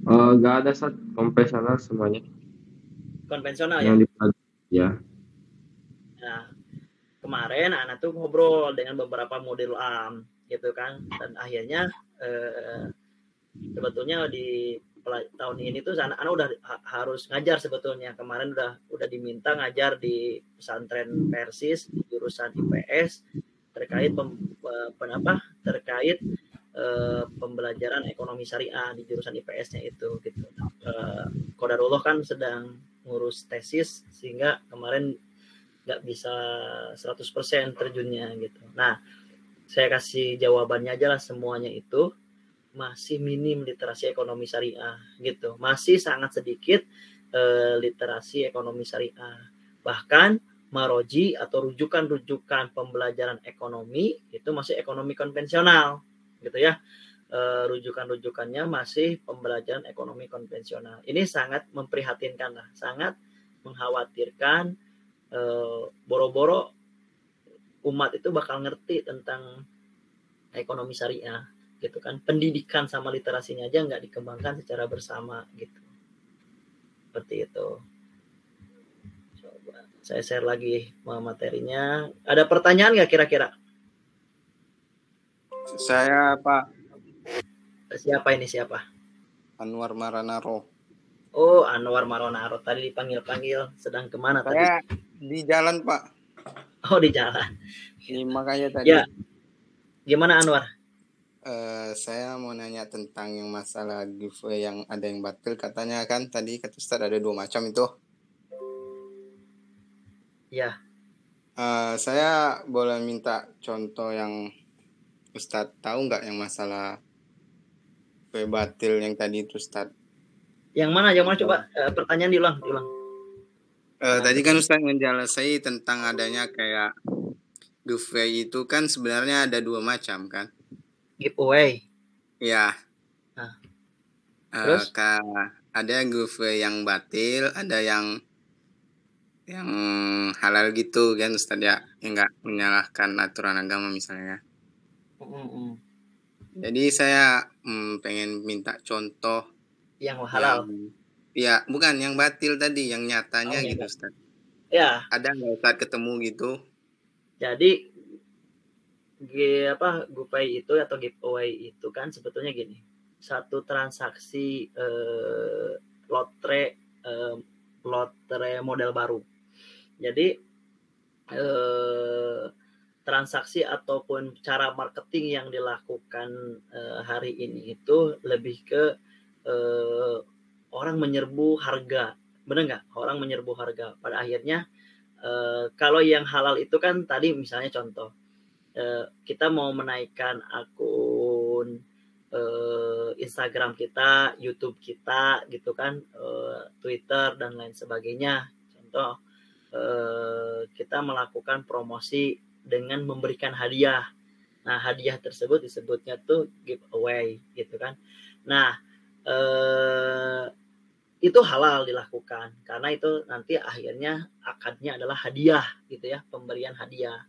Nggak ada Sat, konvensional semuanya. Konvensional yang ya? Ya. Nah, kemarin anak tuh ngobrol dengan beberapa model AM gitu kan, dan akhirnya sebetulnya di tahun ini tuh anak udah harus ngajar sebetulnya. Kemarin udah diminta ngajar di pesantren Persis di jurusan IPS terkait pembelajaran ekonomi syariah di jurusan IPS-nya itu gitu. Qadarullah kan sedang ngurus tesis sehingga kemarin nggak bisa 100% terjunnya gitu. Nah, saya kasih jawabannya aja lah, semuanya itu masih minim literasi ekonomi syariah gitu. Masih sangat sedikit literasi ekonomi syariah. Bahkan maroji atau rujukan-rujukan pembelajaran ekonomi itu masih ekonomi konvensional gitu ya. Rujukan-rujukannya masih pembelajaran ekonomi konvensional. Ini sangat memprihatinkan lah, sangat mengkhawatirkan. Boro-boro umat itu bakal ngerti tentang ekonomi syariah gitu kan. Pendidikan sama literasinya aja nggak dikembangkan secara bersama gitu. Seperti itu. Saya share lagi materinya. Ada pertanyaan nggak kira-kira? Saya Pak Siapa ini siapa? Anwar Maranaro. Oh, Anwar Maranaro. Tadi dipanggil-panggil. Sedang kemana tadi? Saya di jalan Pak. Oh, di jalan. Ini makanya tadi. Ya. Gimana Anwar? Saya mau nanya tentang yang masalah giveaway yang ada yang batal. Katanya kan tadi kata Ustadz ada 2 macam itu. Ya. Saya boleh minta contoh yang Ustadz tahu nggak yang masalah giveaway batil yang tadi itu Ustadz? Yang mana coba pertanyaan diulang. Tadi kan Ustadz menjelaskan tentang adanya kayak giveaway itu kan sebenarnya ada 2 macam kan? Giveaway. Ya. Terus? Ada giveaway yang batil, ada yang halal gitu kan Ustadz ya, yang nggak menyalahkan aturan agama misalnya. Jadi saya pengen minta contoh yang halal. Ya, bukan yang batil tadi, yang nyatanya gitu Ustadz. Ya. Ada nggak Ustadz ketemu gitu? Jadi giveaway itu atau giveaway itu kan sebetulnya gini, satu transaksi lotre model baru. Jadi transaksi ataupun cara marketing yang dilakukan hari ini itu lebih ke orang menyerbu harga, benar nggak? Orang menyerbu harga. Pada akhirnya kalau yang halal itu kan tadi misalnya contoh kita mau menaikkan akun Instagram kita, YouTube kita, gitu kan, Twitter dan lain sebagainya. Contoh kita melakukan promosi dengan memberikan hadiah. Nah, hadiah tersebut disebutnya tuh giveaway, gitu kan. Nah, itu halal dilakukan karena itu nanti akhirnya akadnya adalah hadiah, gitu ya, pemberian hadiah.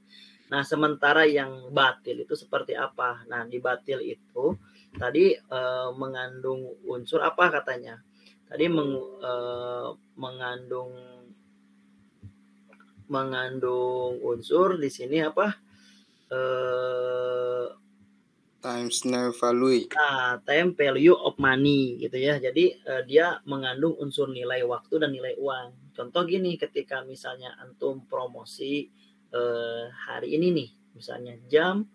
Nah, sementara yang batil itu seperti apa? Nah, di batil itu tadi mengandung unsur apa katanya? Tadi mengandung unsur di sini apa? Time value. Nah, time value of money gitu ya. Jadi dia mengandung unsur nilai waktu dan nilai uang. Contoh gini, ketika misalnya antum promosi hari ini nih, misalnya jam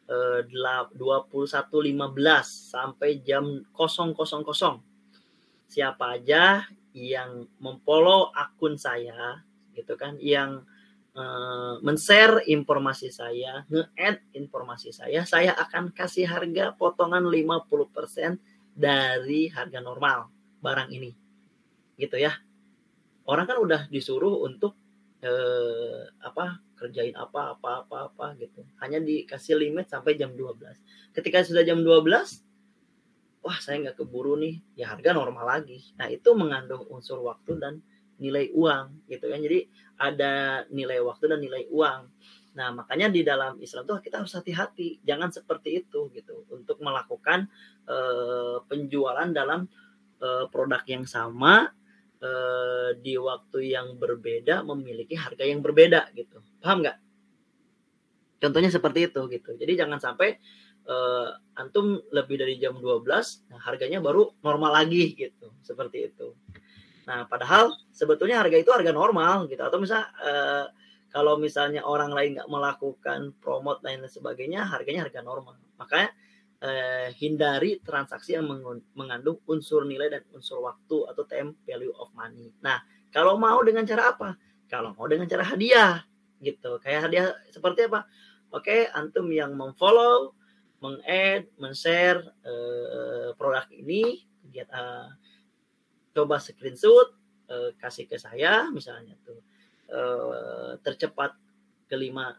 21.15 sampai jam 0.00. Siapa aja yang memfollow akun saya gitu kan, yang men-share informasi saya, nge-add informasi saya akan kasih harga potongan 50% dari harga normal barang ini. Gitu ya. Orang kan udah disuruh untuk kerjain apa gitu. Hanya dikasih limit sampai jam 12. Ketika sudah jam 12, wah saya nggak keburu nih, ya harga normal lagi. Nah, itu mengandung unsur waktu dan nilai uang gitu kan. Jadi ada nilai waktu dan nilai uang. Nah, makanya di dalam Islam tuh kita harus hati-hati, jangan seperti itu gitu untuk melakukan penjualan dalam produk yang sama di waktu yang berbeda memiliki harga yang berbeda gitu. Paham nggak? Contohnya seperti itu gitu. Jadi jangan sampai antum lebih dari jam 12, nah harganya baru normal lagi gitu. Seperti itu. Nah, padahal sebetulnya harga itu harga normal gitu. Atau misalnya kalau misalnya orang lain nggak melakukan promote dan sebagainya, harganya harga normal. Makanya hindari transaksi yang mengandung unsur nilai dan unsur waktu atau time value of money. Nah, kalau mau dengan cara apa? Kalau mau dengan cara hadiah gitu. Kayak hadiah seperti apa? Oke, antum yang memfollow, meng-add, men-share produk ini, coba screenshot, kasih ke saya misalnya tuh, tercepat kelima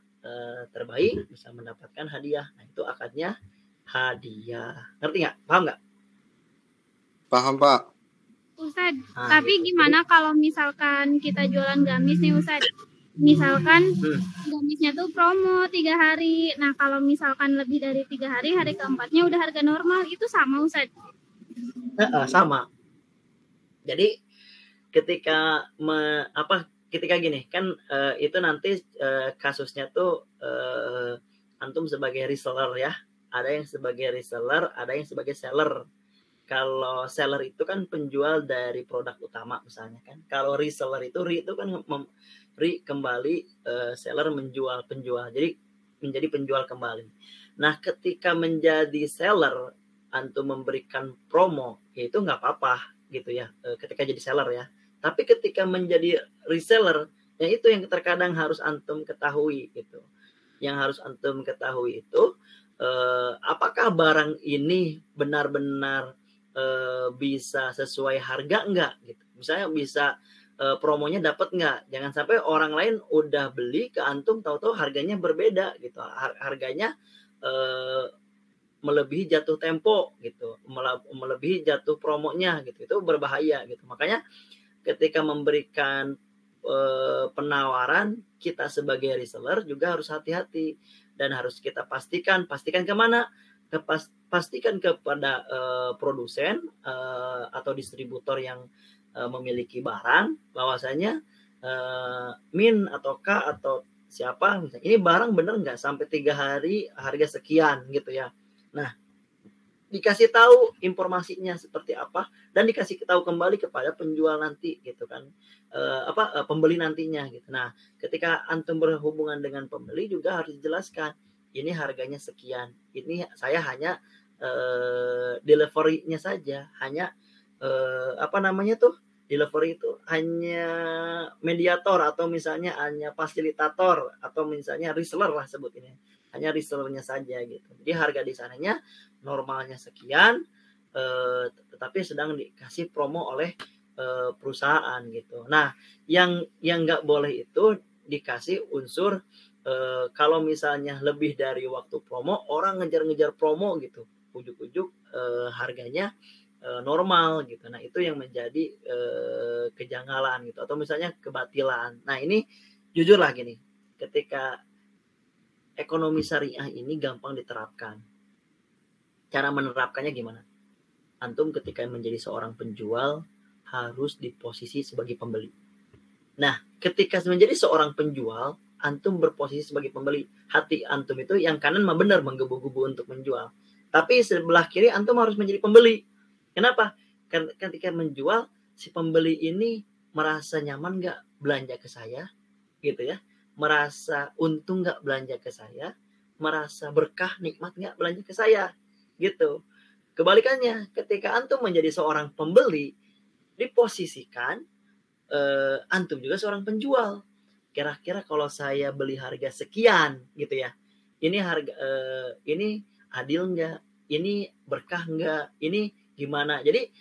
terbaik bisa mendapatkan hadiah. Nah, itu akadnya hadiah. Ngerti nggak? Paham nggak? Paham, Pak. Ustadz, tapi gitu. Gimana kalau misalkan kita jualan gamis nih Ustadz? Misalkan gamisnya tuh promo 3 hari. Nah, kalau misalkan lebih dari 3 hari, hari keempatnya udah harga normal, itu sama Ustadz? Sama. Jadi ketika ketika gini kan itu nanti kasusnya tuh antum sebagai reseller ya, ada yang sebagai reseller, ada yang sebagai seller. Kalau seller itu kan penjual dari produk utama misalnya kan. Kalau reseller itu kan kembali seller menjual penjual. Jadi menjadi penjual kembali. Nah, ketika menjadi seller antum memberikan promo, ya itu nggak apa-apa gitu ya. Ketika jadi seller ya. Tapi ketika menjadi reseller, ya itu yang terkadang harus antum ketahui gitu. Yang harus antum ketahui itu apakah barang ini benar-benar bisa sesuai harga enggak gitu. Misalnya bisa promonya dapat enggak. Jangan sampai orang lain udah beli ke antum tahu-tahu harganya berbeda gitu. Harganya melebihi jatuh tempo gitu. Melebihi jatuh promonya gitu. Itu berbahaya gitu. Makanya ketika memberikan penawaran, kita sebagai reseller juga harus hati-hati dan harus kita pastikan kemana? Pastikan kepada produsen atau distributor yang memiliki barang bahwasanya Min atau K atau siapa misalnya, ini barang bener nggak sampai 3 hari harga sekian gitu ya. Nah, dikasih tahu informasinya seperti apa dan dikasih tahu kembali kepada penjual nanti gitu kan, pembeli nantinya gitu. Nah, ketika antum berhubungan dengan pembeli juga harus dijelaskan ini harganya sekian, ini saya hanya delivery-nya saja, hanya delivery itu hanya mediator atau misalnya hanya fasilitator atau misalnya reseller lah sebut ini, hanya resellernya saja gitu. Jadi harga di sananya normalnya sekian, tetapi sedang dikasih promo oleh perusahaan gitu. Nah, yang nggak boleh itu dikasih unsur kalau misalnya lebih dari waktu promo, orang ngejar-ngejar promo gitu, ujuk-ujuk harganya normal gitu. Nah, itu yang menjadi kejanggalan gitu, atau misalnya kebatilan. Nah, ini jujur lah gini, ketika ekonomi syariah ini gampang diterapkan. Cara menerapkannya gimana? Antum ketika menjadi seorang penjual harus di posisi sebagai pembeli. Nah, ketika menjadi seorang penjual, antum berposisi sebagai pembeli. Hati antum itu yang kanan mah benar menggebu-gebu untuk menjual. Tapi sebelah kiri antum harus menjadi pembeli. Kenapa? Karena ketika menjual, si pembeli ini merasa nyaman nggak belanja ke saya, gitu ya. Merasa untung nggak belanja ke saya, merasa berkah nikmat nggak belanja ke saya, gitu. Kebalikannya, ketika antum menjadi seorang pembeli, diposisikan antum juga seorang penjual. Kira-kira kalau saya beli harga sekian, gitu ya, ini harga ini adil nggak? Ini berkah nggak? Ini gimana? Jadi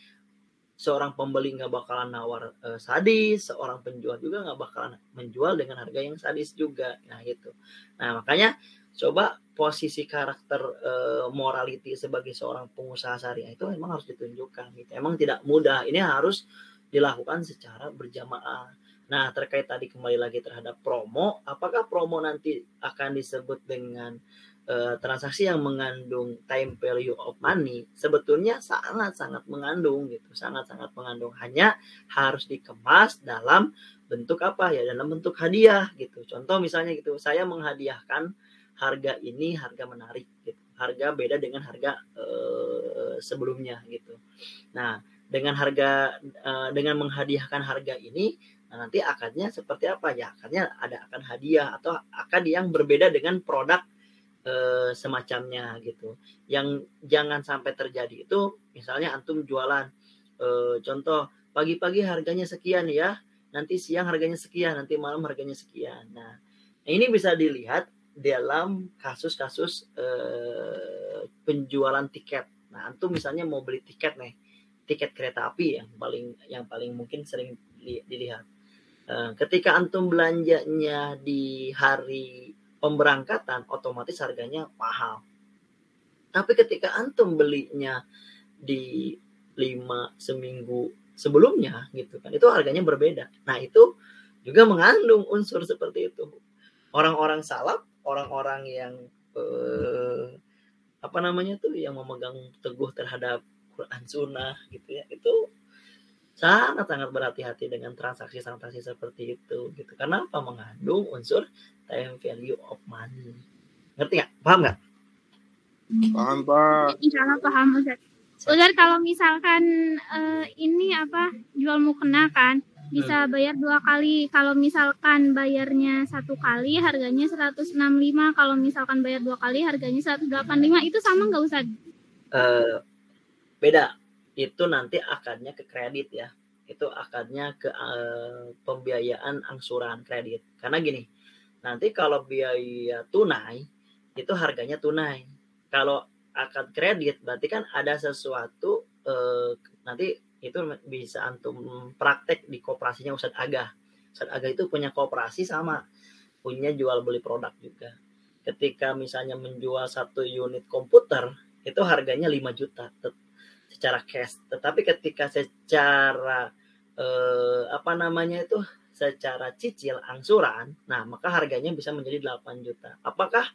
seorang pembeli nggak bakalan nawar sadis, seorang penjual juga nggak bakalan menjual dengan harga yang sadis juga. Nah gitu. Nah makanya coba posisi karakter morality sebagai seorang pengusaha syariah itu memang harus ditunjukkan. Gitu. Emang tidak mudah. Ini harus dilakukan secara berjamaah. Nah terkait tadi kembali lagi terhadap promo, apakah promo nanti akan disebut dengan transaksi yang mengandung time value of money? Sebetulnya sangat-sangat mengandung gitu, sangat-sangat mengandung, hanya harus dikemas dalam bentuk apa ya, dalam bentuk hadiah gitu. Contoh misalnya gitu, saya menghadiahkan harga ini, harga menarik gitu, harga beda dengan harga sebelumnya gitu. Nah dengan dengan menghadiahkan harga ini, nah nanti akadnya seperti apa ya, akadnya ada akad hadiah atau akad yang berbeda dengan produk semacamnya gitu. Yang jangan sampai terjadi itu misalnya antum jualan contoh pagi-pagi harganya sekian ya, nanti siang harganya sekian, nanti malam harganya sekian. Nah ini bisa dilihat dalam kasus-kasus penjualan tiket. Nah antum misalnya mau beli tiket nih, tiket kereta api yang paling mungkin sering dilihat. Ketika antum belanjanya di hari pemberangkatan, otomatis harganya mahal. Tapi ketika antum belinya di 5 seminggu sebelumnya gitu kan, itu harganya berbeda. Nah itu juga mengandung unsur seperti itu. Orang-orang salaf, orang-orang yang yang memegang teguh terhadap Quran Sunnah gitu ya, itu sangat-sangat berhati-hati dengan transaksi-transaksi seperti itu gitu. Karena apa? Mengandung unsur time value of money. Ngerti nggak? Paham nggak? Paham, Pak. Insya Allah paham Ustaz. Ustaz, kalau misalkan ini apa jual mukena kan bisa bayar 2 kali. Kalau misalkan bayarnya 1 kali harganya 165. Kalau misalkan bayar 2 kali harganya 185. Itu sama nggak Ustaz? Beda. Itu nanti akadnya ke kredit ya. Itu akadnya ke pembiayaan angsuran kredit. Karena gini, nanti kalau biaya tunai itu harganya tunai. Kalau akad kredit berarti kan ada sesuatu nanti itu bisa antum praktek di koperasinya Ustadz Agah. Ustadz Agah itu punya koperasi sama punya jual beli produk juga. Ketika misalnya menjual 1 unit komputer itu harganya 5 juta secara cash. Tetapi ketika secara secara cicil angsuran, nah maka harganya bisa menjadi 8 juta. Apakah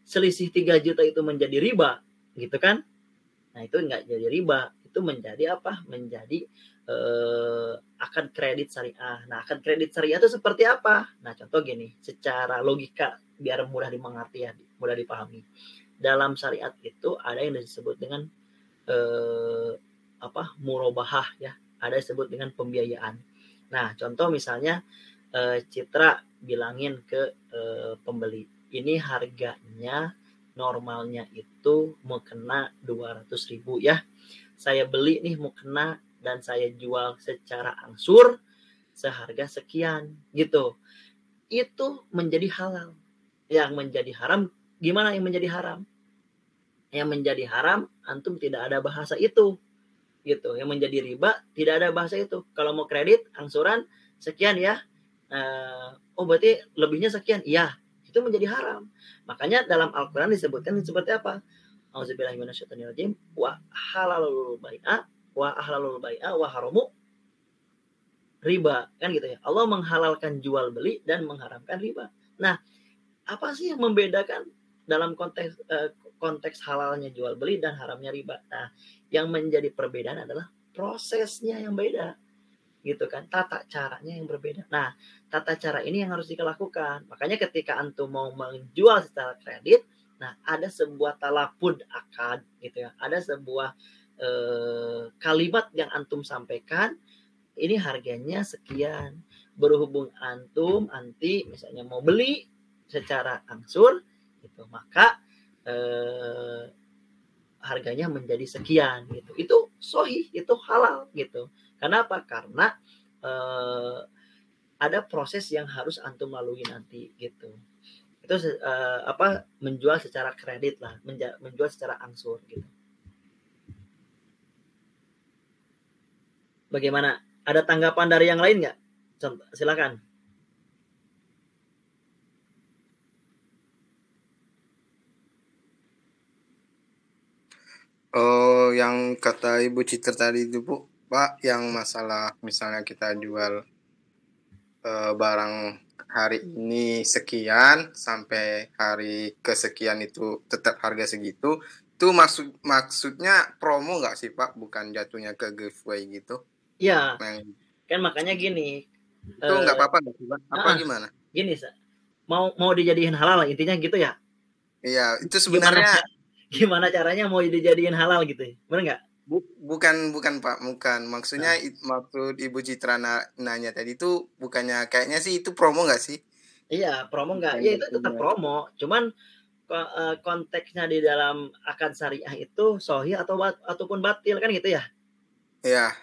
selisih 3 juta itu menjadi riba? Gitu kan? Nah, itu enggak jadi riba. Itu menjadi apa? Menjadi akad kredit syariah. Nah, akad kredit syariah itu seperti apa? Nah, contoh gini, secara logika biar mudah dimengerti ya, mudah dipahami. Dalam syariat itu ada yang disebut dengan murabahah ya, ada disebut dengan pembiayaan. Nah, contoh misalnya Citra bilangin ke pembeli, ini harganya normalnya itu mukena 200.000 ya. Saya beli nih mukena dan saya jual secara angsur seharga sekian gitu. Itu menjadi halal. Yang menjadi haram, gimana yang menjadi haram? Yang menjadi haram antum tidak ada bahasa itu. Gitu. Yang menjadi riba tidak ada bahasa itu. Kalau mau kredit angsuran sekian ya. Berarti lebihnya sekian. Iya, itu menjadi haram. Makanya dalam Al-Qur'an disebutkan seperti apa? Auzubillahi minasyaitonirrajim wa halalul bai'a wa ahlalul bai'a wa haramu riba, kan gitu ya. Allah menghalalkan jual beli dan mengharamkan riba. Nah, apa sih yang membedakan dalam konteks halalnya jual beli dan haramnya riba? Nah, yang menjadi perbedaan adalah prosesnya yang beda. Gitu kan, tata caranya yang berbeda. Nah, tata cara ini yang harus dilakukan. Makanya ketika antum mau menjual secara kredit, nah ada sebuah talafud akad gitu ya. Ada sebuah kalimat yang antum sampaikan, ini harganya sekian. Berhubung antum nanti misalnya mau beli secara angsur gitu, maka harganya menjadi sekian gitu. Itu sahih, itu halal gitu. Kenapa? Karena ada proses yang harus antum lalui nanti gitu. Itu menjual secara kredit lah, menjual secara angsur gitu. Bagaimana? Ada tanggapan dari yang lain nggak? Silakan. Oh, yang kata Ibu Citra tadi itu, Bu, Pak, yang masalah misalnya kita jual barang hari ini sekian sampai hari kesekian itu tetap harga segitu, itu maksudnya promo nggak sih Pak? Bukan jatuhnya ke giveaway gitu? Iya, kan makanya gini. Itu nggak apa-apa nggak sih Pak? Apa gimana? Gini, mau dijadiin halal intinya gitu ya? Iya, itu sebenarnya gimana caranya mau dijadiin halal gitu? Benar nggak? Bukan Pak, bukan. Maksudnya maksud Ibu Citra nanya tadi itu bukannya kayaknya sih itu promo nggak sih? Iya, promo nggak? Ya itu tetap promo. Cuman konteksnya di dalam akad syariah itu sahih ataupun batil kan gitu ya? Iya.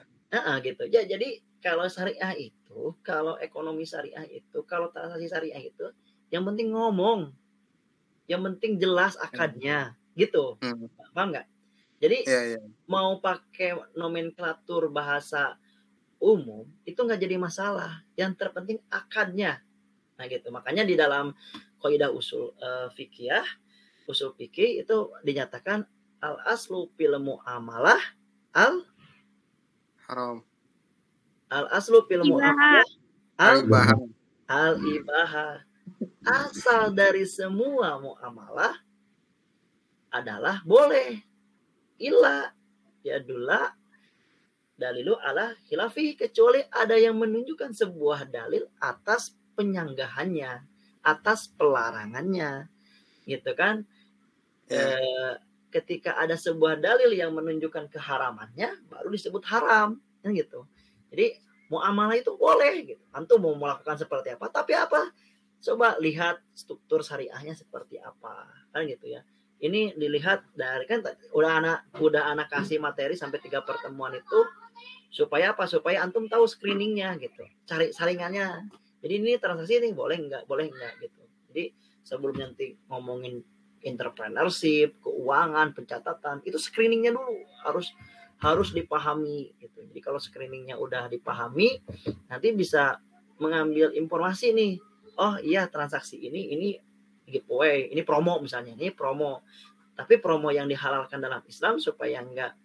Gitu. Ya, jadi kalau syariah itu, kalau ekonomi syariah itu, kalau transaksi syariah itu, yang penting ngomong, yang penting jelas akadnya, gitu. Paham nggak? Jadi mau pakai nomenklatur bahasa umum itu nggak jadi masalah. Yang terpenting akadnya. Nah gitu. Makanya di dalam kaidah usul fikih, usul fikih itu dinyatakan al aslu fil muamalah al haram. Al aslu fil muamalah al ibahah. Asal dari semua muamalah adalah boleh. Illa yadullah ala tahrim. Kecuali kalau ada dalil yang menunjukkan haram. Gitu. Nah, itu yang menjadi perbedaan antara syariah dengan batil. Gitu. Nah, makanya di dalam kaidah usul fikih itu dinyatakan al aslu fil muamalah al ibahah. Al aslu fil muamalah al ibahah. Asal dari semua muamalah adalah boleh illa dalilu ala khilafi, kecuali ada yang menunjukkan sebuah dalil atas penyanggahannya, atas pelarangannya, gitu kan? Ketika ada sebuah dalil yang menunjukkan keharamannya, baru disebut haram, kan gitu. Jadi muamalah itu boleh, gitu. Antum mau melakukan seperti apa, tapi apa? Coba lihat struktur syariahnya seperti apa, kan gitu ya. Ini dilihat dari, kan udah anak kasih materi sampai 3 pertemuan itu supaya apa? Supaya antum tahu screeningnya, gitu. Cari saringannya. Jadi ini transaksi ini boleh enggak gitu. Jadi sebelum nanti ngomongin entrepreneurship, keuangan, pencatatan, itu screeningnya dulu harus dipahami gitu. Jadi kalau screeningnya udah dipahami, nanti bisa mengambil informasi nih. Oh iya, transaksi ini giveaway, ini promo misalnya, ini promo. Tapi promo yang dihalalkan dalam Islam supaya enggak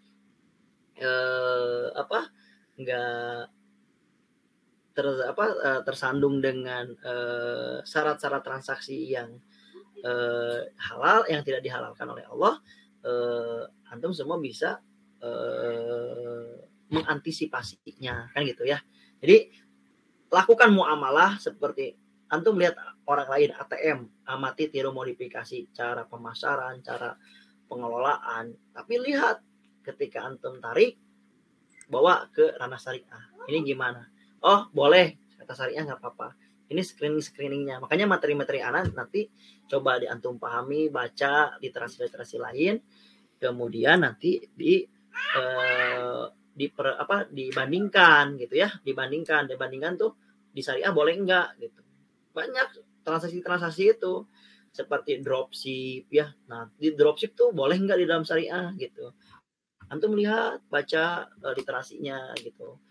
tersandung dengan syarat-syarat transaksi yang halal, yang tidak dihalalkan oleh Allah, antum semua bisa mengantisipasinya, kan gitu ya. Jadi lakukan muamalah seperti antum lihat orang lain ATM, amati, tiru, modifikasi cara pemasaran, cara pengelolaan, tapi lihat ketika antum tarik bawa ke ranah syariah, ini gimana? Oh boleh, kata syariah nggak apa-apa. Ini screeningnya. Makanya materi-materi anak nanti coba diantum pahami, baca literasi lain, kemudian nanti dibandingkan gitu ya, dibandingkan tuh di syariah boleh enggak gitu. Banyak transaksi itu seperti dropship ya. Nah, di dropship tuh boleh enggak di dalam syariah gitu. Antum lihat, baca literasinya gitu.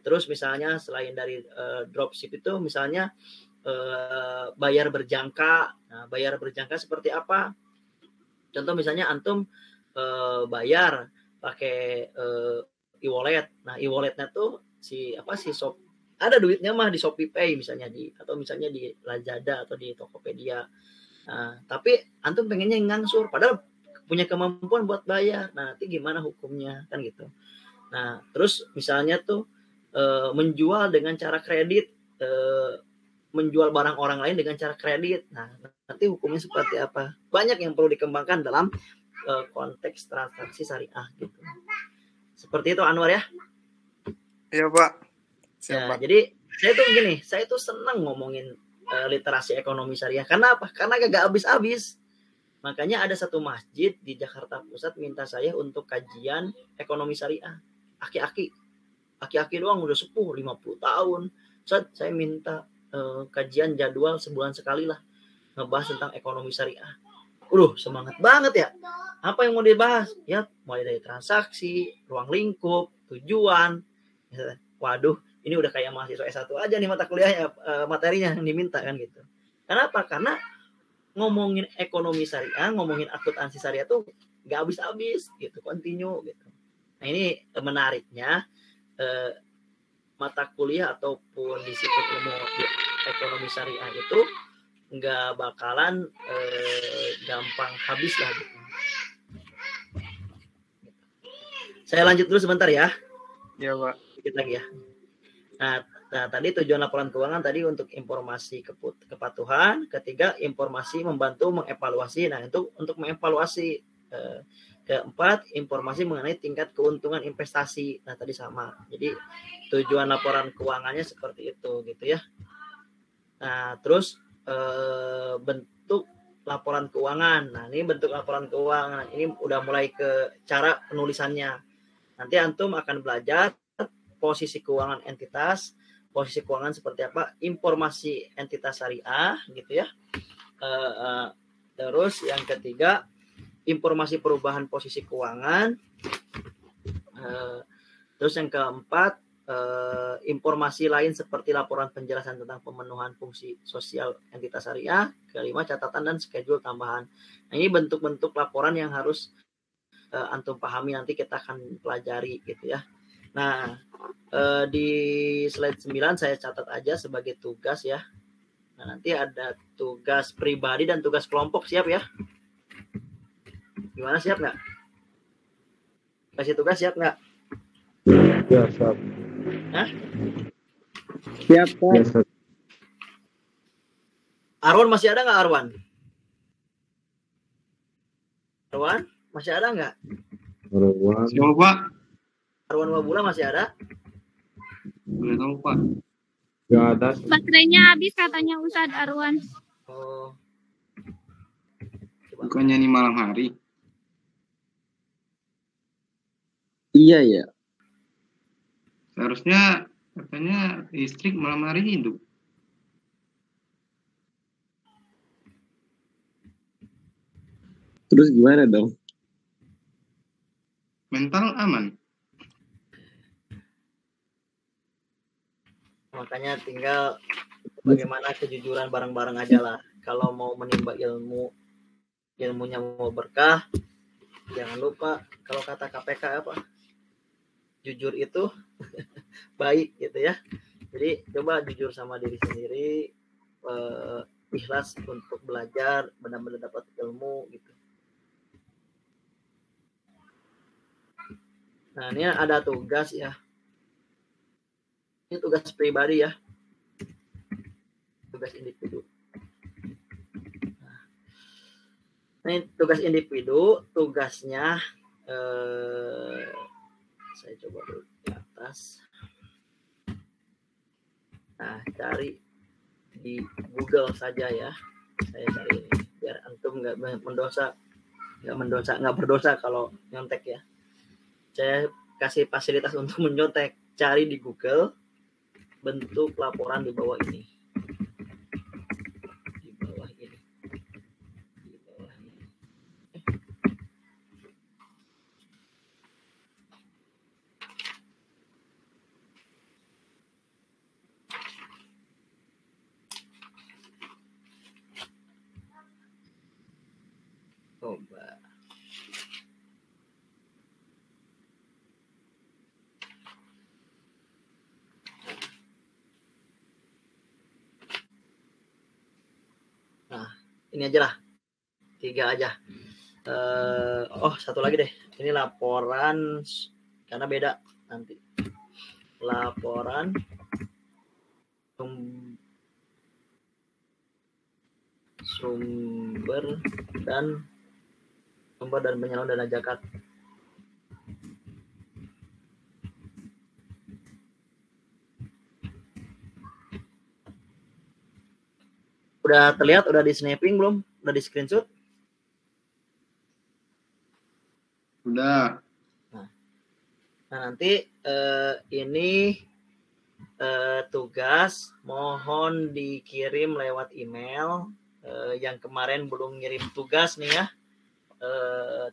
Terus misalnya selain dari dropship itu misalnya bayar berjangka. Nah, bayar berjangka seperti apa? Contoh misalnya antum bayar pakai e-wallet. Nah, e-walletnya tuh ada duitnya mah di Shopee Pay misalnya atau misalnya di Lazada atau di Tokopedia. Nah, tapi antum pengennya ngangsur padahal punya kemampuan buat bayar. Nah, nanti gimana hukumnya kan gitu. Nah, terus misalnya tuh menjual dengan cara kredit, menjual barang orang lain dengan cara kredit. Nah, nanti hukumnya seperti apa? Banyak yang perlu dikembangkan dalam konteks transaksi syariah gitu. Seperti itu Anwar ya. Iya, Pak. Ya, jadi saya tuh senang ngomongin literasi ekonomi syariah. Karena apa? Karena gak habis-habis. Makanya ada satu masjid di Jakarta Pusat minta saya untuk kajian ekonomi syariah. Aki-aki doang udah sepuh 50 tahun. Saya minta kajian jadwal sebulan sekali lah ngebahas tentang ekonomi syariah. Semangat banget ya. Apa yang mau dibahas? Ya, mulai dari transaksi, ruang lingkup, tujuan. Waduh, ini udah kayak mahasiswa S1 aja nih mata kuliahnya, materinya yang diminta kan gitu. Kenapa? Karena ngomongin ekonomi syariah, ngomongin akuntansi syariah tuh gak habis-habis gitu, continue gitu. Nah, ini menariknya mata kuliah ataupun disiplin ilmu ekonomi syariah itu nggak bakalan gampang habis lah gitu. Saya lanjut dulu sebentar ya. Iya, Pak. Dikit lagi ya. Nah, tadi tujuan laporan keuangan tadi untuk informasi kepatuhan, ketiga informasi membantu mengevaluasi. Nah, itu untuk mengevaluasi. Keempat, informasi mengenai tingkat keuntungan investasi. Nah, tadi sama. Jadi tujuan laporan keuangannya seperti itu gitu ya. Nah, terus bentuk laporan keuangan. Nah, ini bentuk laporan keuangan. Ini udah mulai ke cara penulisannya. Nanti antum akan belajar posisi keuangan entitas, posisi keuangan seperti apa, informasi entitas syariah gitu ya. Terus yang ketiga, informasi perubahan posisi keuangan. Terus yang keempat, informasi lain seperti laporan penjelasan tentang pemenuhan fungsi sosial entitas syariah. Kelima, catatan dan schedule tambahan. Nah, ini bentuk-bentuk laporan yang harus antum pahami, nanti kita akan pelajari gitu ya. Nah, di slide 9 saya catat aja sebagai tugas ya. Nah, nanti ada tugas pribadi dan tugas kelompok, siap ya? Gimana, siap nggak? Kasih tugas siap nggak? Ya, siap. Hah? Siap, Pak. Ya, Ustaz. Arwan masih ada nggak Arwan? Arwan masih ada nggak? Arwan. Siapa Pak? Arwan Wabula masih ada? Boleh tahu Pak. Gak ada. Baterainya habis katanya Ustadz Arwan. Oh. Coba. Bukannya ini malam hari. Iya ya. Seharusnya katanya listrik malam hari hidup. Terus gimana dong? Mental aman. Makanya tinggal bagaimana kejujuran bareng-bareng aja lah. Kalau mau menimba ilmunya mau berkah, jangan lupa kalau kata KPK apa? Jujur itu baik gitu ya. Jadi coba jujur sama diri sendiri, ikhlas untuk belajar, benar-benar dapat ilmu gitu. Nah, ini ada tugas ya. Ini tugas pribadi ya. Tugas individu. Nah, ini tugas individu, tugasnya saya coba dulu di atas. Nah, cari di Google saja ya. Saya cari ini biar antum nggak berdosa kalau nyontek ya. Saya kasih fasilitas untuk menyontek. Cari di Google bentuk laporan di bawah ini. Di bawah ini. Di bawah ini. Coba. Nah, ini aja lah. 3 aja. Satu lagi deh. Ini laporan karena beda nanti. Laporan sumber dan penyaluran dana zakat. Udah terlihat, udah di snapping belum? Udah di screenshot? Udah. Nah nanti ini tugas mohon dikirim lewat email. Yang kemarin belum ngirim tugas nih ya,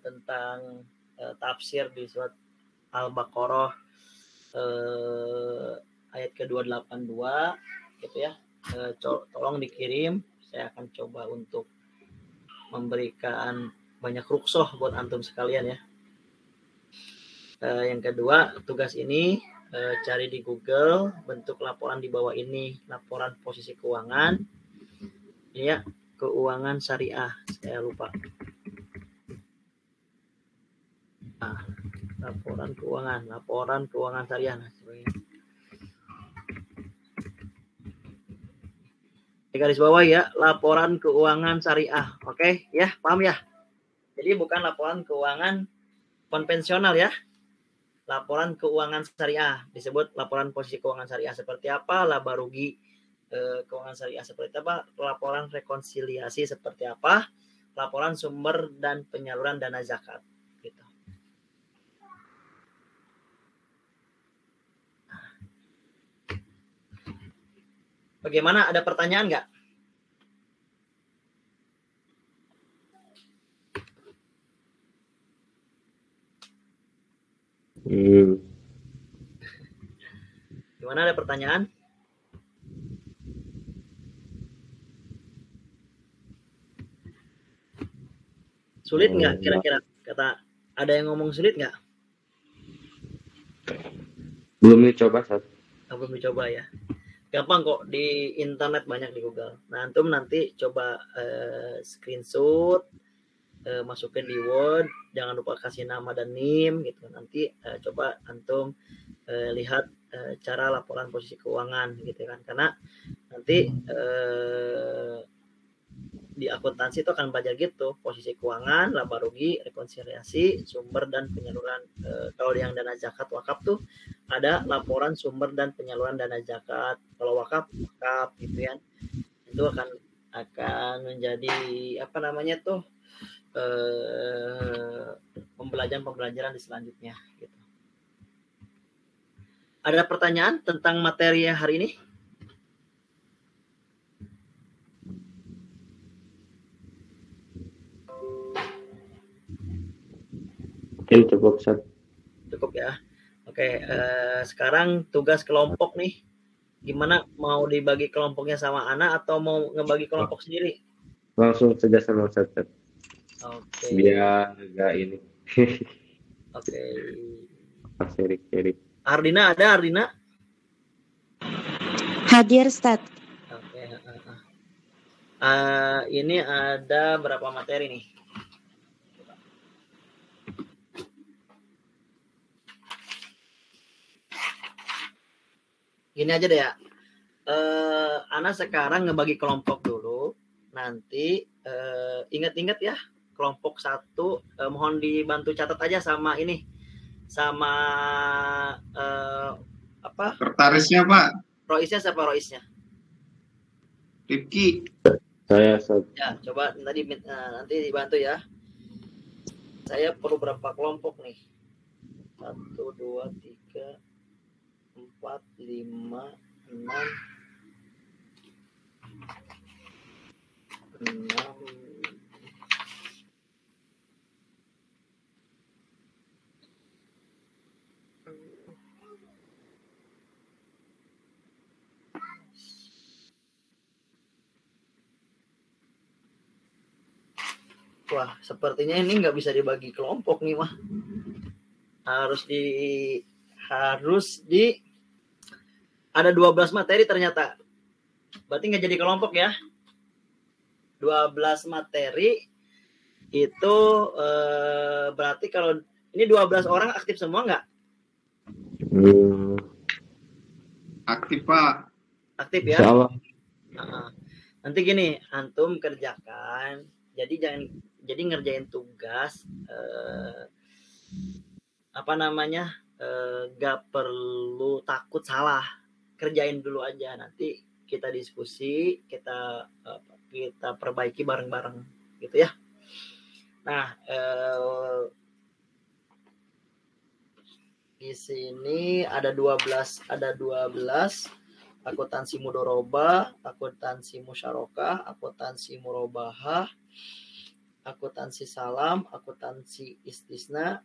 tentang tafsir di surat Al-Baqarah ayat ke-282 gitu ya. Tolong dikirim, saya akan coba untuk memberikan banyak rukhsah buat antum sekalian ya. Yang kedua, tugas ini cari di Google bentuk laporan di bawah ini, laporan posisi keuangan ya, keuangan syariah, saya lupa. Nah, laporan keuangan syariah. Nah, garis bawah ya, laporan keuangan syariah. Oke, ya, paham ya? Jadi bukan laporan keuangan konvensional ya. Laporan keuangan syariah disebut laporan posisi keuangan syariah seperti apa, laba rugi keuangan syariah seperti apa, laporan rekonsiliasi seperti apa, laporan sumber dan penyaluran dana zakat gitu. Bagaimana, ada pertanyaan nggak? Gimana, ada pertanyaan? Sulit nggak kira-kira? Kata, ada yang ngomong sulit nggak? Belum dicoba, Ustaz. Belum dicoba ya. Gampang kok, di internet banyak di Google. Nah, antum nanti coba screenshot, masukin di Word, jangan lupa kasih nama dan NIM gitu. Nanti coba antum lihat cara laporan posisi keuangan gitu kan, karena nanti di akuntansi itu akan belajar gitu, posisi keuangan, laba rugi, rekonsiliasi, sumber dan penyaluran. Kalau yang dana zakat wakaf tuh ada laporan sumber dan penyaluran dana zakat. Kalau wakaf gitu ya, itu akan menjadi apa namanya tuh pembelajaran di selanjutnya gitu. Ada pertanyaan tentang materi hari ini? Mungkin cukup, Ustaz. Cukup ya. Oke, sekarang tugas kelompok nih. Gimana, mau dibagi kelompoknya sama Ana atau mau ngebagi kelompok sendiri? Langsung saja sama Ustaz. Oke. Biar enggak ini. Oke. Sirik. Ardina ada, Ardina? Hadir, Ustaz. Oke. Ini ada berapa materi nih? Gini aja deh ya. Ana sekarang ngebagi kelompok dulu. Nanti ingat-ingat ya, kelompok 1 mohon dibantu catat aja sama ini. Sama apa? Sekretarisnya, Pak. Roisnya siapa Roisnya? Rifki. Saya, Ustaz. Ya, coba nanti dibantu ya. Saya perlu berapa kelompok nih? 1, 2, 3, 4, 5, 6. Wah, sepertinya ini nggak bisa dibagi kelompok nih mah. Harus ada 12 materi ternyata. Berarti nggak jadi kelompok ya. 12 materi itu berarti kalau ini 12 orang aktif semua nggak? Aktif, Pak. Aktif ya? Insyaallah. Nanti gini, antum kerjakan. Jadi ngerjain tugas gak perlu takut salah, kerjain dulu aja, nanti kita diskusi, kita perbaiki bareng-bareng gitu ya. Nah, di sini ada 12 akuntansi mudoroba, akuntansi musyarakah, akuntansi murabahah, akuntansi salam, akuntansi istisna,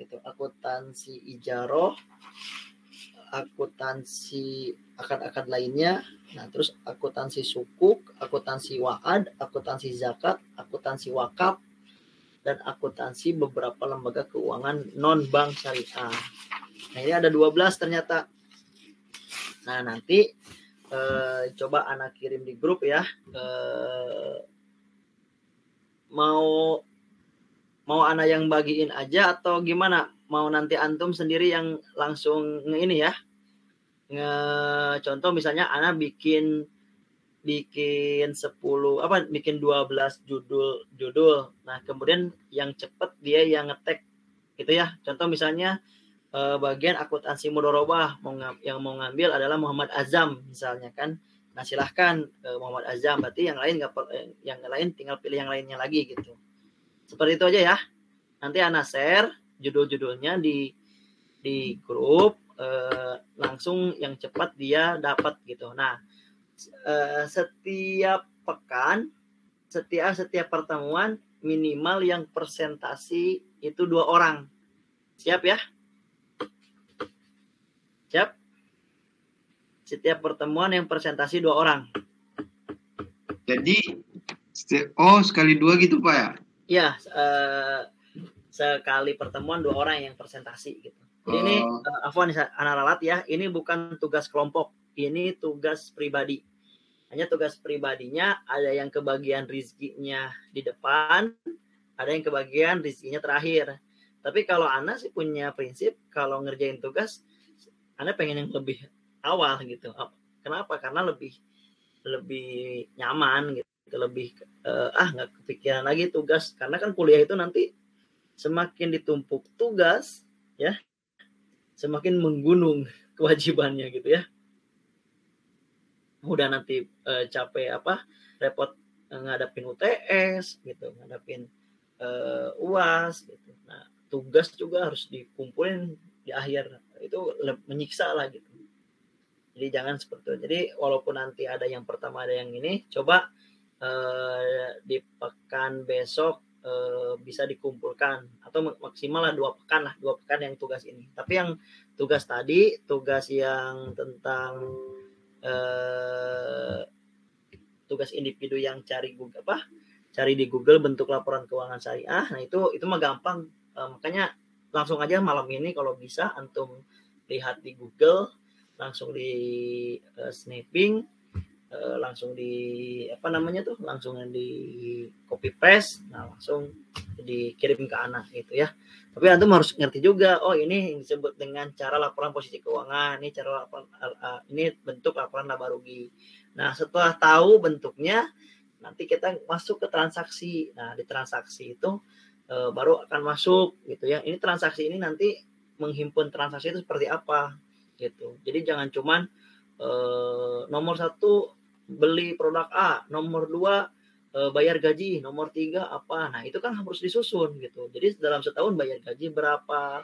gitu, akuntansi ijaroh, akuntansi akad-akad lainnya, nah terus akuntansi sukuk, akuntansi wa'ad, akuntansi zakat, akuntansi wakaf, dan akuntansi beberapa lembaga keuangan non-bank syariah. Nah ini ada 12 ternyata. Nah nanti coba anak kirim di grup ya. Mau Ana yang bagiin aja atau gimana? Mau nanti antum sendiri yang langsung ini ya. Contoh misalnya Ana bikin 12 judul. Nah, kemudian yang cepat dia yang ngetek gitu ya. Contoh misalnya bagian akuntansi mudharabah yang mau ngambil adalah Muhammad Azam misalnya kan. Nah, silahkan Muhammad Azam, berarti yang lain tinggal pilih yang lainnya lagi gitu. Seperti itu aja ya. Nanti Ana share judul-judulnya di grup, langsung yang cepat dia dapat gitu. Nah, setiap pekan, setiap pertemuan minimal yang presentasi itu 2 orang. Siap ya? Siap? Setiap pertemuan yang presentasi 2 orang. Jadi sekali 2 gitu Pak ya? Ya, sekali pertemuan 2 orang yang presentasi gitu. Jadi ini afwan Ana ralat ya, ini bukan tugas kelompok, ini tugas pribadi. Hanya tugas pribadinya ada yang kebagian rizkinya di depan, ada yang kebagian rizkinya terakhir. Tapi kalau Ana sih punya prinsip kalau ngerjain tugas Anda pengen yang lebih awal gitu. Kenapa? Karena lebih nyaman gitu, lebih nggak kepikiran lagi tugas, karena kan kuliah itu nanti semakin ditumpuk tugas ya, semakin menggunung kewajibannya gitu ya. Udah nanti capek repot ngadapin UTS gitu, ngadapin UAS gitu. Nah, tugas juga harus dikumpulin di akhir, itu menyiksa lah gitu. Jadi jangan seperti itu. Jadi walaupun nanti ada yang pertama ada yang ini, coba di pekan besok bisa dikumpulkan, atau maksimal lah 2 pekan yang tugas ini. Tapi yang tugas tadi, tugas yang tentang tugas individu yang cari di Google bentuk laporan keuangan syariah, nah itu mah gampang. Makanya langsung aja malam ini kalau bisa antum lihat di Google, langsung di snapping, langsung di langsung di copy paste, nah langsung dikirim ke anak gitu ya. Tapi antum harus ngerti juga, oh ini yang disebut dengan cara laporan posisi keuangan, ini cara laporan, ini bentuk laporan laba rugi. Nah, setelah tahu bentuknya, nanti kita masuk ke transaksi. Nah, di transaksi itu baru akan masuk gitu ya. Ini transaksi ini nanti menghimpun transaksi itu seperti apa gitu. Jadi jangan cuman nomor 1 beli produk A, nomor 2 bayar gaji, nomor 3 apa. Nah, itu kan harus disusun gitu. Jadi dalam setahun bayar gaji berapa,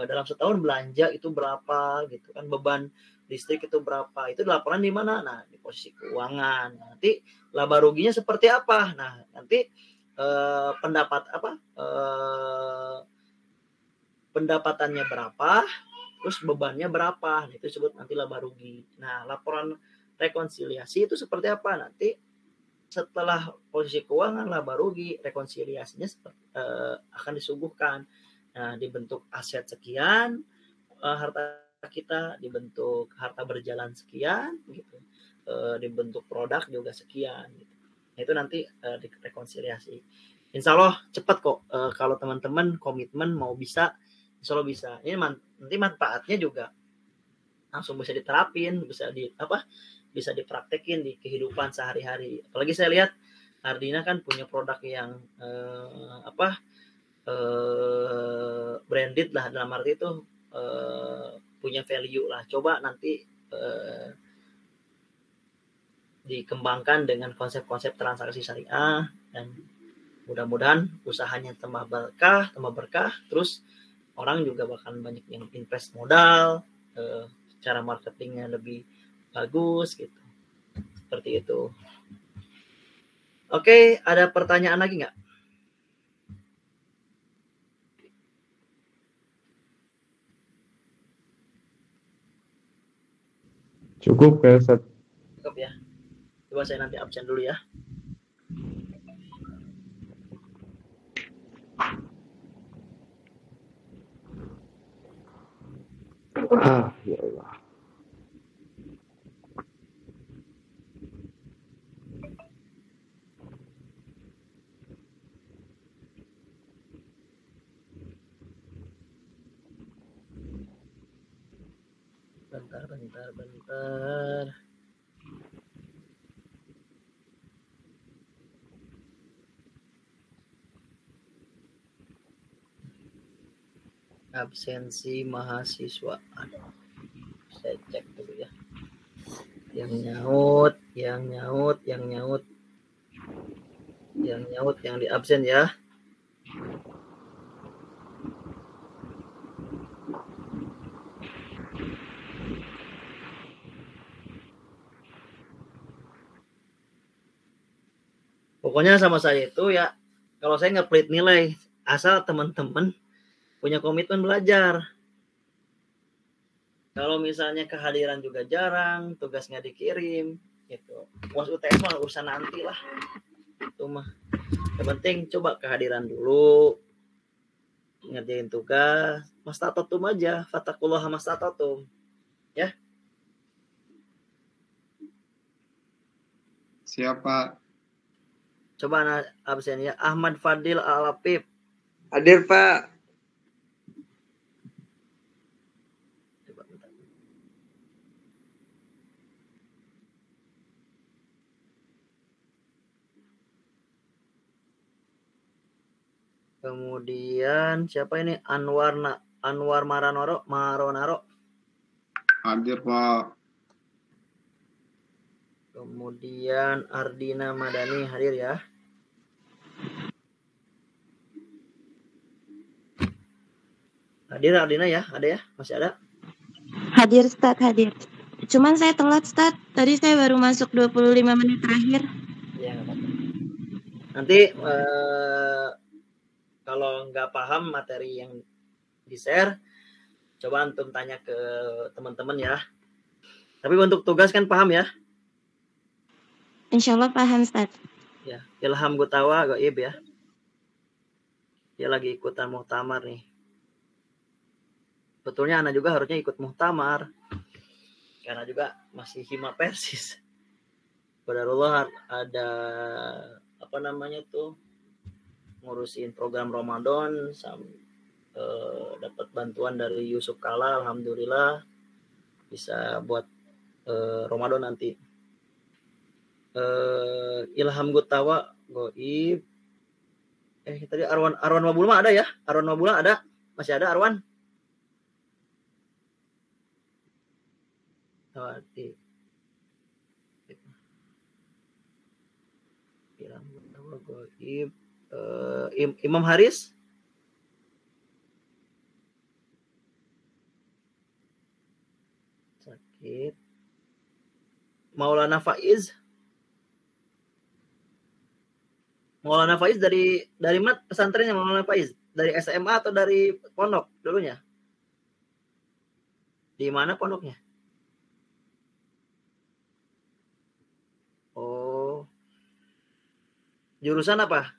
dalam setahun belanja itu berapa gitu kan, beban listrik itu berapa, itu laporan di mana? Nah, di posisi keuangan. Nanti laba ruginya seperti apa? Nah, nanti pendapatannya berapa, terus bebannya berapa, itu disebut nanti laba rugi. Nah, laporan rekonsiliasi itu seperti apa? Nanti setelah posisi keuangan, laba rugi, rekonsiliasinya akan disuguhkan. Nah, dibentuk aset sekian, harta kita dibentuk harta berjalan sekian gitu, dibentuk produk juga sekian gitu. Nah, itu nanti direkonsiliasi. Insya Allah cepat kok, kalau teman-teman komitmen mau bisa, insya Allah bisa. Ini nanti manfaatnya juga langsung bisa diterapin, bisa dipraktekin di kehidupan sehari-hari. Apalagi saya lihat Ardina kan punya produk yang branded lah, dalam arti itu punya value lah. Coba nanti dikembangkan dengan konsep-konsep transaksi syariah, dan mudah-mudahan usahanya tambah berkah, terus orang juga bakal banyak yang invest modal, cara marketingnya lebih bagus gitu. Seperti itu. Oke, ada pertanyaan lagi nggak? Cukup ya, Ustaz. Cukup ya. Coba saya nanti absen dulu ya. Ya Allah. Bentar. Absensi mahasiswa. Saya cek dulu ya. Yang nyaut, yang di absen ya. Pokoknya sama saya itu ya, kalau saya nggak pelit nilai, asal teman-teman punya komitmen belajar. Kalau misalnya kehadiran juga jarang, tugas nggak dikirim, gitu. UAS UTS mah urusan nanti lah. Itu mah. Yang penting coba kehadiran dulu, ngerjain tugas, mastatotum aja, fatakullah mastatotum, ya. Siapa? Coba absen ya. Ahmad Fadil Al-Apip. Hadir, Pak. Kemudian siapa ini? Anwar Maronaro. Hadir, Pak. Kemudian Ardina Madani hadir ya. Hadir Ardina ya? Ada ya? Masih ada? Hadir, Ustaz, hadir. Cuman saya telat, Ustaz. Tadi saya baru masuk 25 menit terakhir. Ya, nggak apa-apa. Nanti kalau nggak paham materi yang di-share, coba antum tanya ke teman-teman ya. Tapi untuk tugas kan paham ya? Insya Allah paham, Ustaz. Ya, Ilham Gutawa Goib ya. Dia lagi ikutan muktamar nih. Betulnya anak juga harusnya ikut muktamar. Karena juga masih hima persis. Qadarullah ada apa namanya tuh, ngurusin program Ramadan, dapat bantuan dari Yusuf Kala, alhamdulillah bisa buat Ramadan nanti. Ilham Gutawa Goib. Tadi Arwan Mabula ada ya? Arwan Mabula ada? Masih ada Arwan? Tawati. Ilham Gutawa Goib. Imam Haris? Sakit. Maulana Faiz? Maulana Faiz dari mana pesantrennya Maulana Faiz? Dari SMA atau dari pondok dulunya? Di mana pondoknya? Oh. Jurusan apa?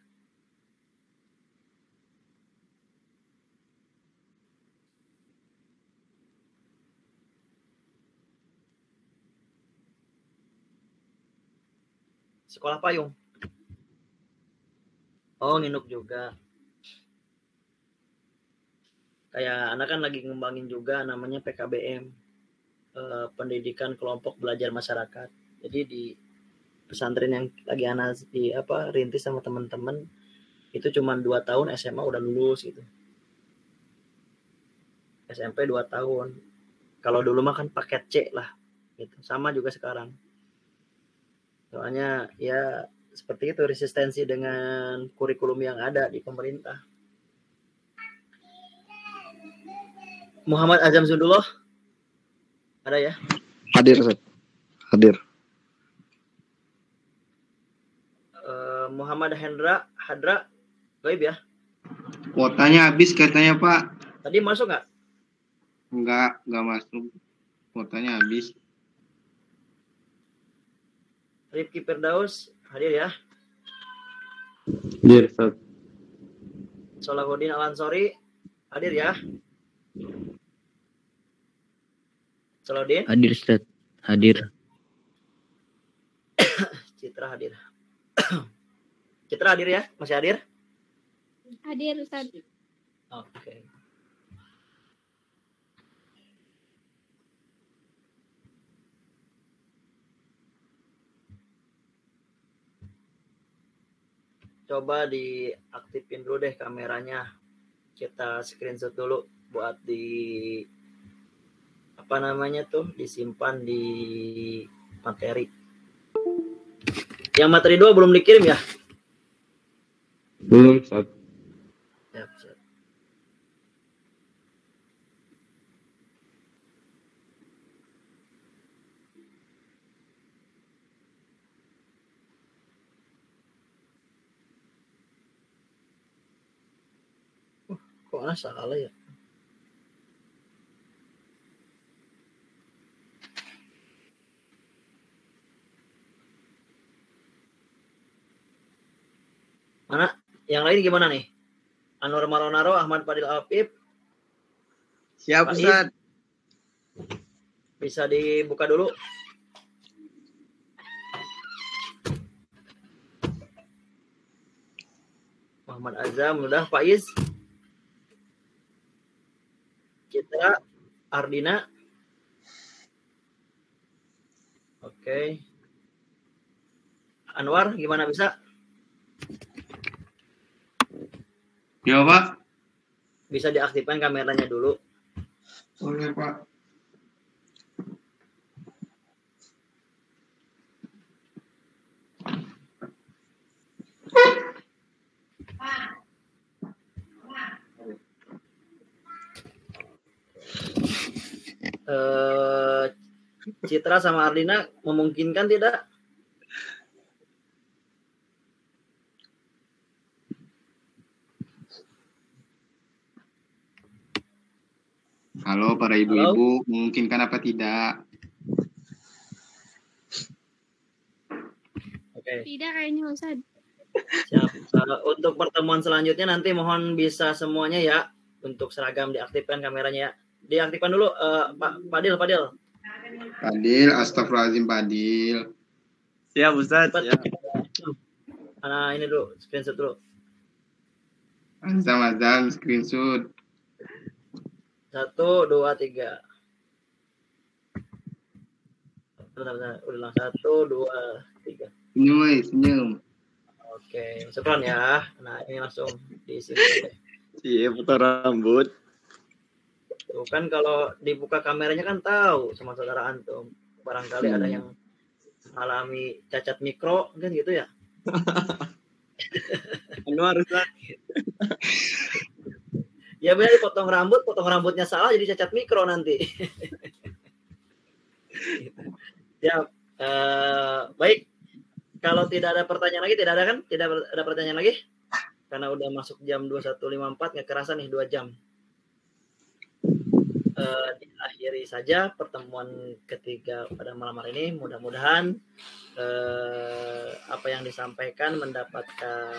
Sekolah payung. Oh, nginuk juga. Kayak anak kan lagi ngembangin juga namanya PKBM, pendidikan kelompok belajar masyarakat. Jadi di pesantren yang lagi anak rintis sama teman-teman itu cuma 2 tahun SMA udah lulus gitu. SMP 2 tahun. Kalau dulu mah kan paket C lah gitu. Sama juga sekarang. Soalnya ya seperti itu, resistensi dengan kurikulum yang ada di pemerintah. Muhammad Azam Zundullah ada ya? Hadir, Ustaz. Hadir. Muhammad Hadra Goib ya? Kuotanya habis katanya, Pak. Tadi masuk nggak? Enggak masuk. Kuotanya habis. Rifki Firdaus hadir ya? Hadir, Ustaz. Solahuddin Al-Ansori hadir ya? Solahuddin? Hadir, Ustaz. Hadir. Citra hadir. Citra hadir ya? Masih hadir? Hadir, Ustaz. Oke. Coba diaktifin dulu deh kameranya. Kita screenshot dulu buat disimpan di materi. Yang materi 2 belum dikirim ya? Belum, Ustaz. Siap. Kok salah ya? Mana? Yang lain gimana nih? Anwar Maronaro, Ahmad Fadil Alpib. Siap, Ustaz. Bisa dibuka dulu. Muhammad Azam, udah. Faiz. Citra, Ardina. Oke. Anwar, gimana bisa? Ya Pak. Bisa diaktifkan kameranya dulu. Oke Pak. Citra sama Ardina memungkinkan tidak? Halo para ibu-ibu, memungkinkan apa tidak? Oke. Tidak kayaknya Ustaz. Siap. Untuk pertemuan selanjutnya nanti mohon bisa semuanya ya untuk seragam diaktifkan kameranya ya. Diaktifkan dulu Pak Fadil. Fadil, astagfirullahaladzim Fadil. Siap Ustaz. Siap. Nah ini dulu, screenshot dulu. Azam, screenshot. 1, 2, 3. Bentar. Udah 1, 2, 3. Senyum. Oke, syukron ya. Nah ini langsung diisi aja. Iya, foto rambut. Tuh kan kalau dibuka kameranya kan tahu sama saudara antum. Barangkali ada yang alami cacat mikro kan gitu ya. Harus Ya benar potong rambutnya salah jadi cacat mikro nanti. Ya, baik. Kalau tidak ada pertanyaan lagi, tidak ada kan? Tidak ada pertanyaan lagi? Karena udah masuk jam 21.54, nggak kerasa nih 2 jam. Diakhiri saja pertemuan ketiga pada malam hari ini. Mudah-mudahan apa yang disampaikan mendapatkan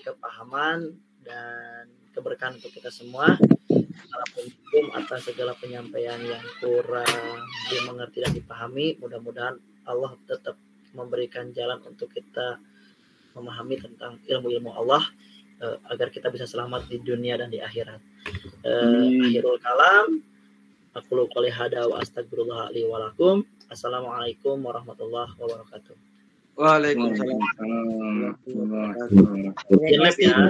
kepahaman dan keberkahan untuk kita semua. Assalamualaikum atas segala penyampaian yang kurang dimengerti dan dipahami. Mudah-mudahan Allah tetap memberikan jalan untuk kita memahami tentang ilmu-ilmu Allah agar kita bisa selamat di dunia dan di akhirat. Akhirul kalam, aqulu qouli hadza wa astaghfirullah li wa lakum. Assalamualaikum warahmatullahi wabarakatuh. Waalaikumsalam. Jelas ya.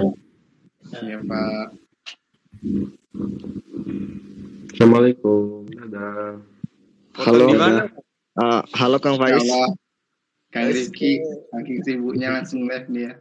Ya Pak. Assalamualaikum. Dadah. Halo. Di mana? Halo Kang Faiz. Ya Allah. Kang Rizky, saking sibuknya langsung live dia.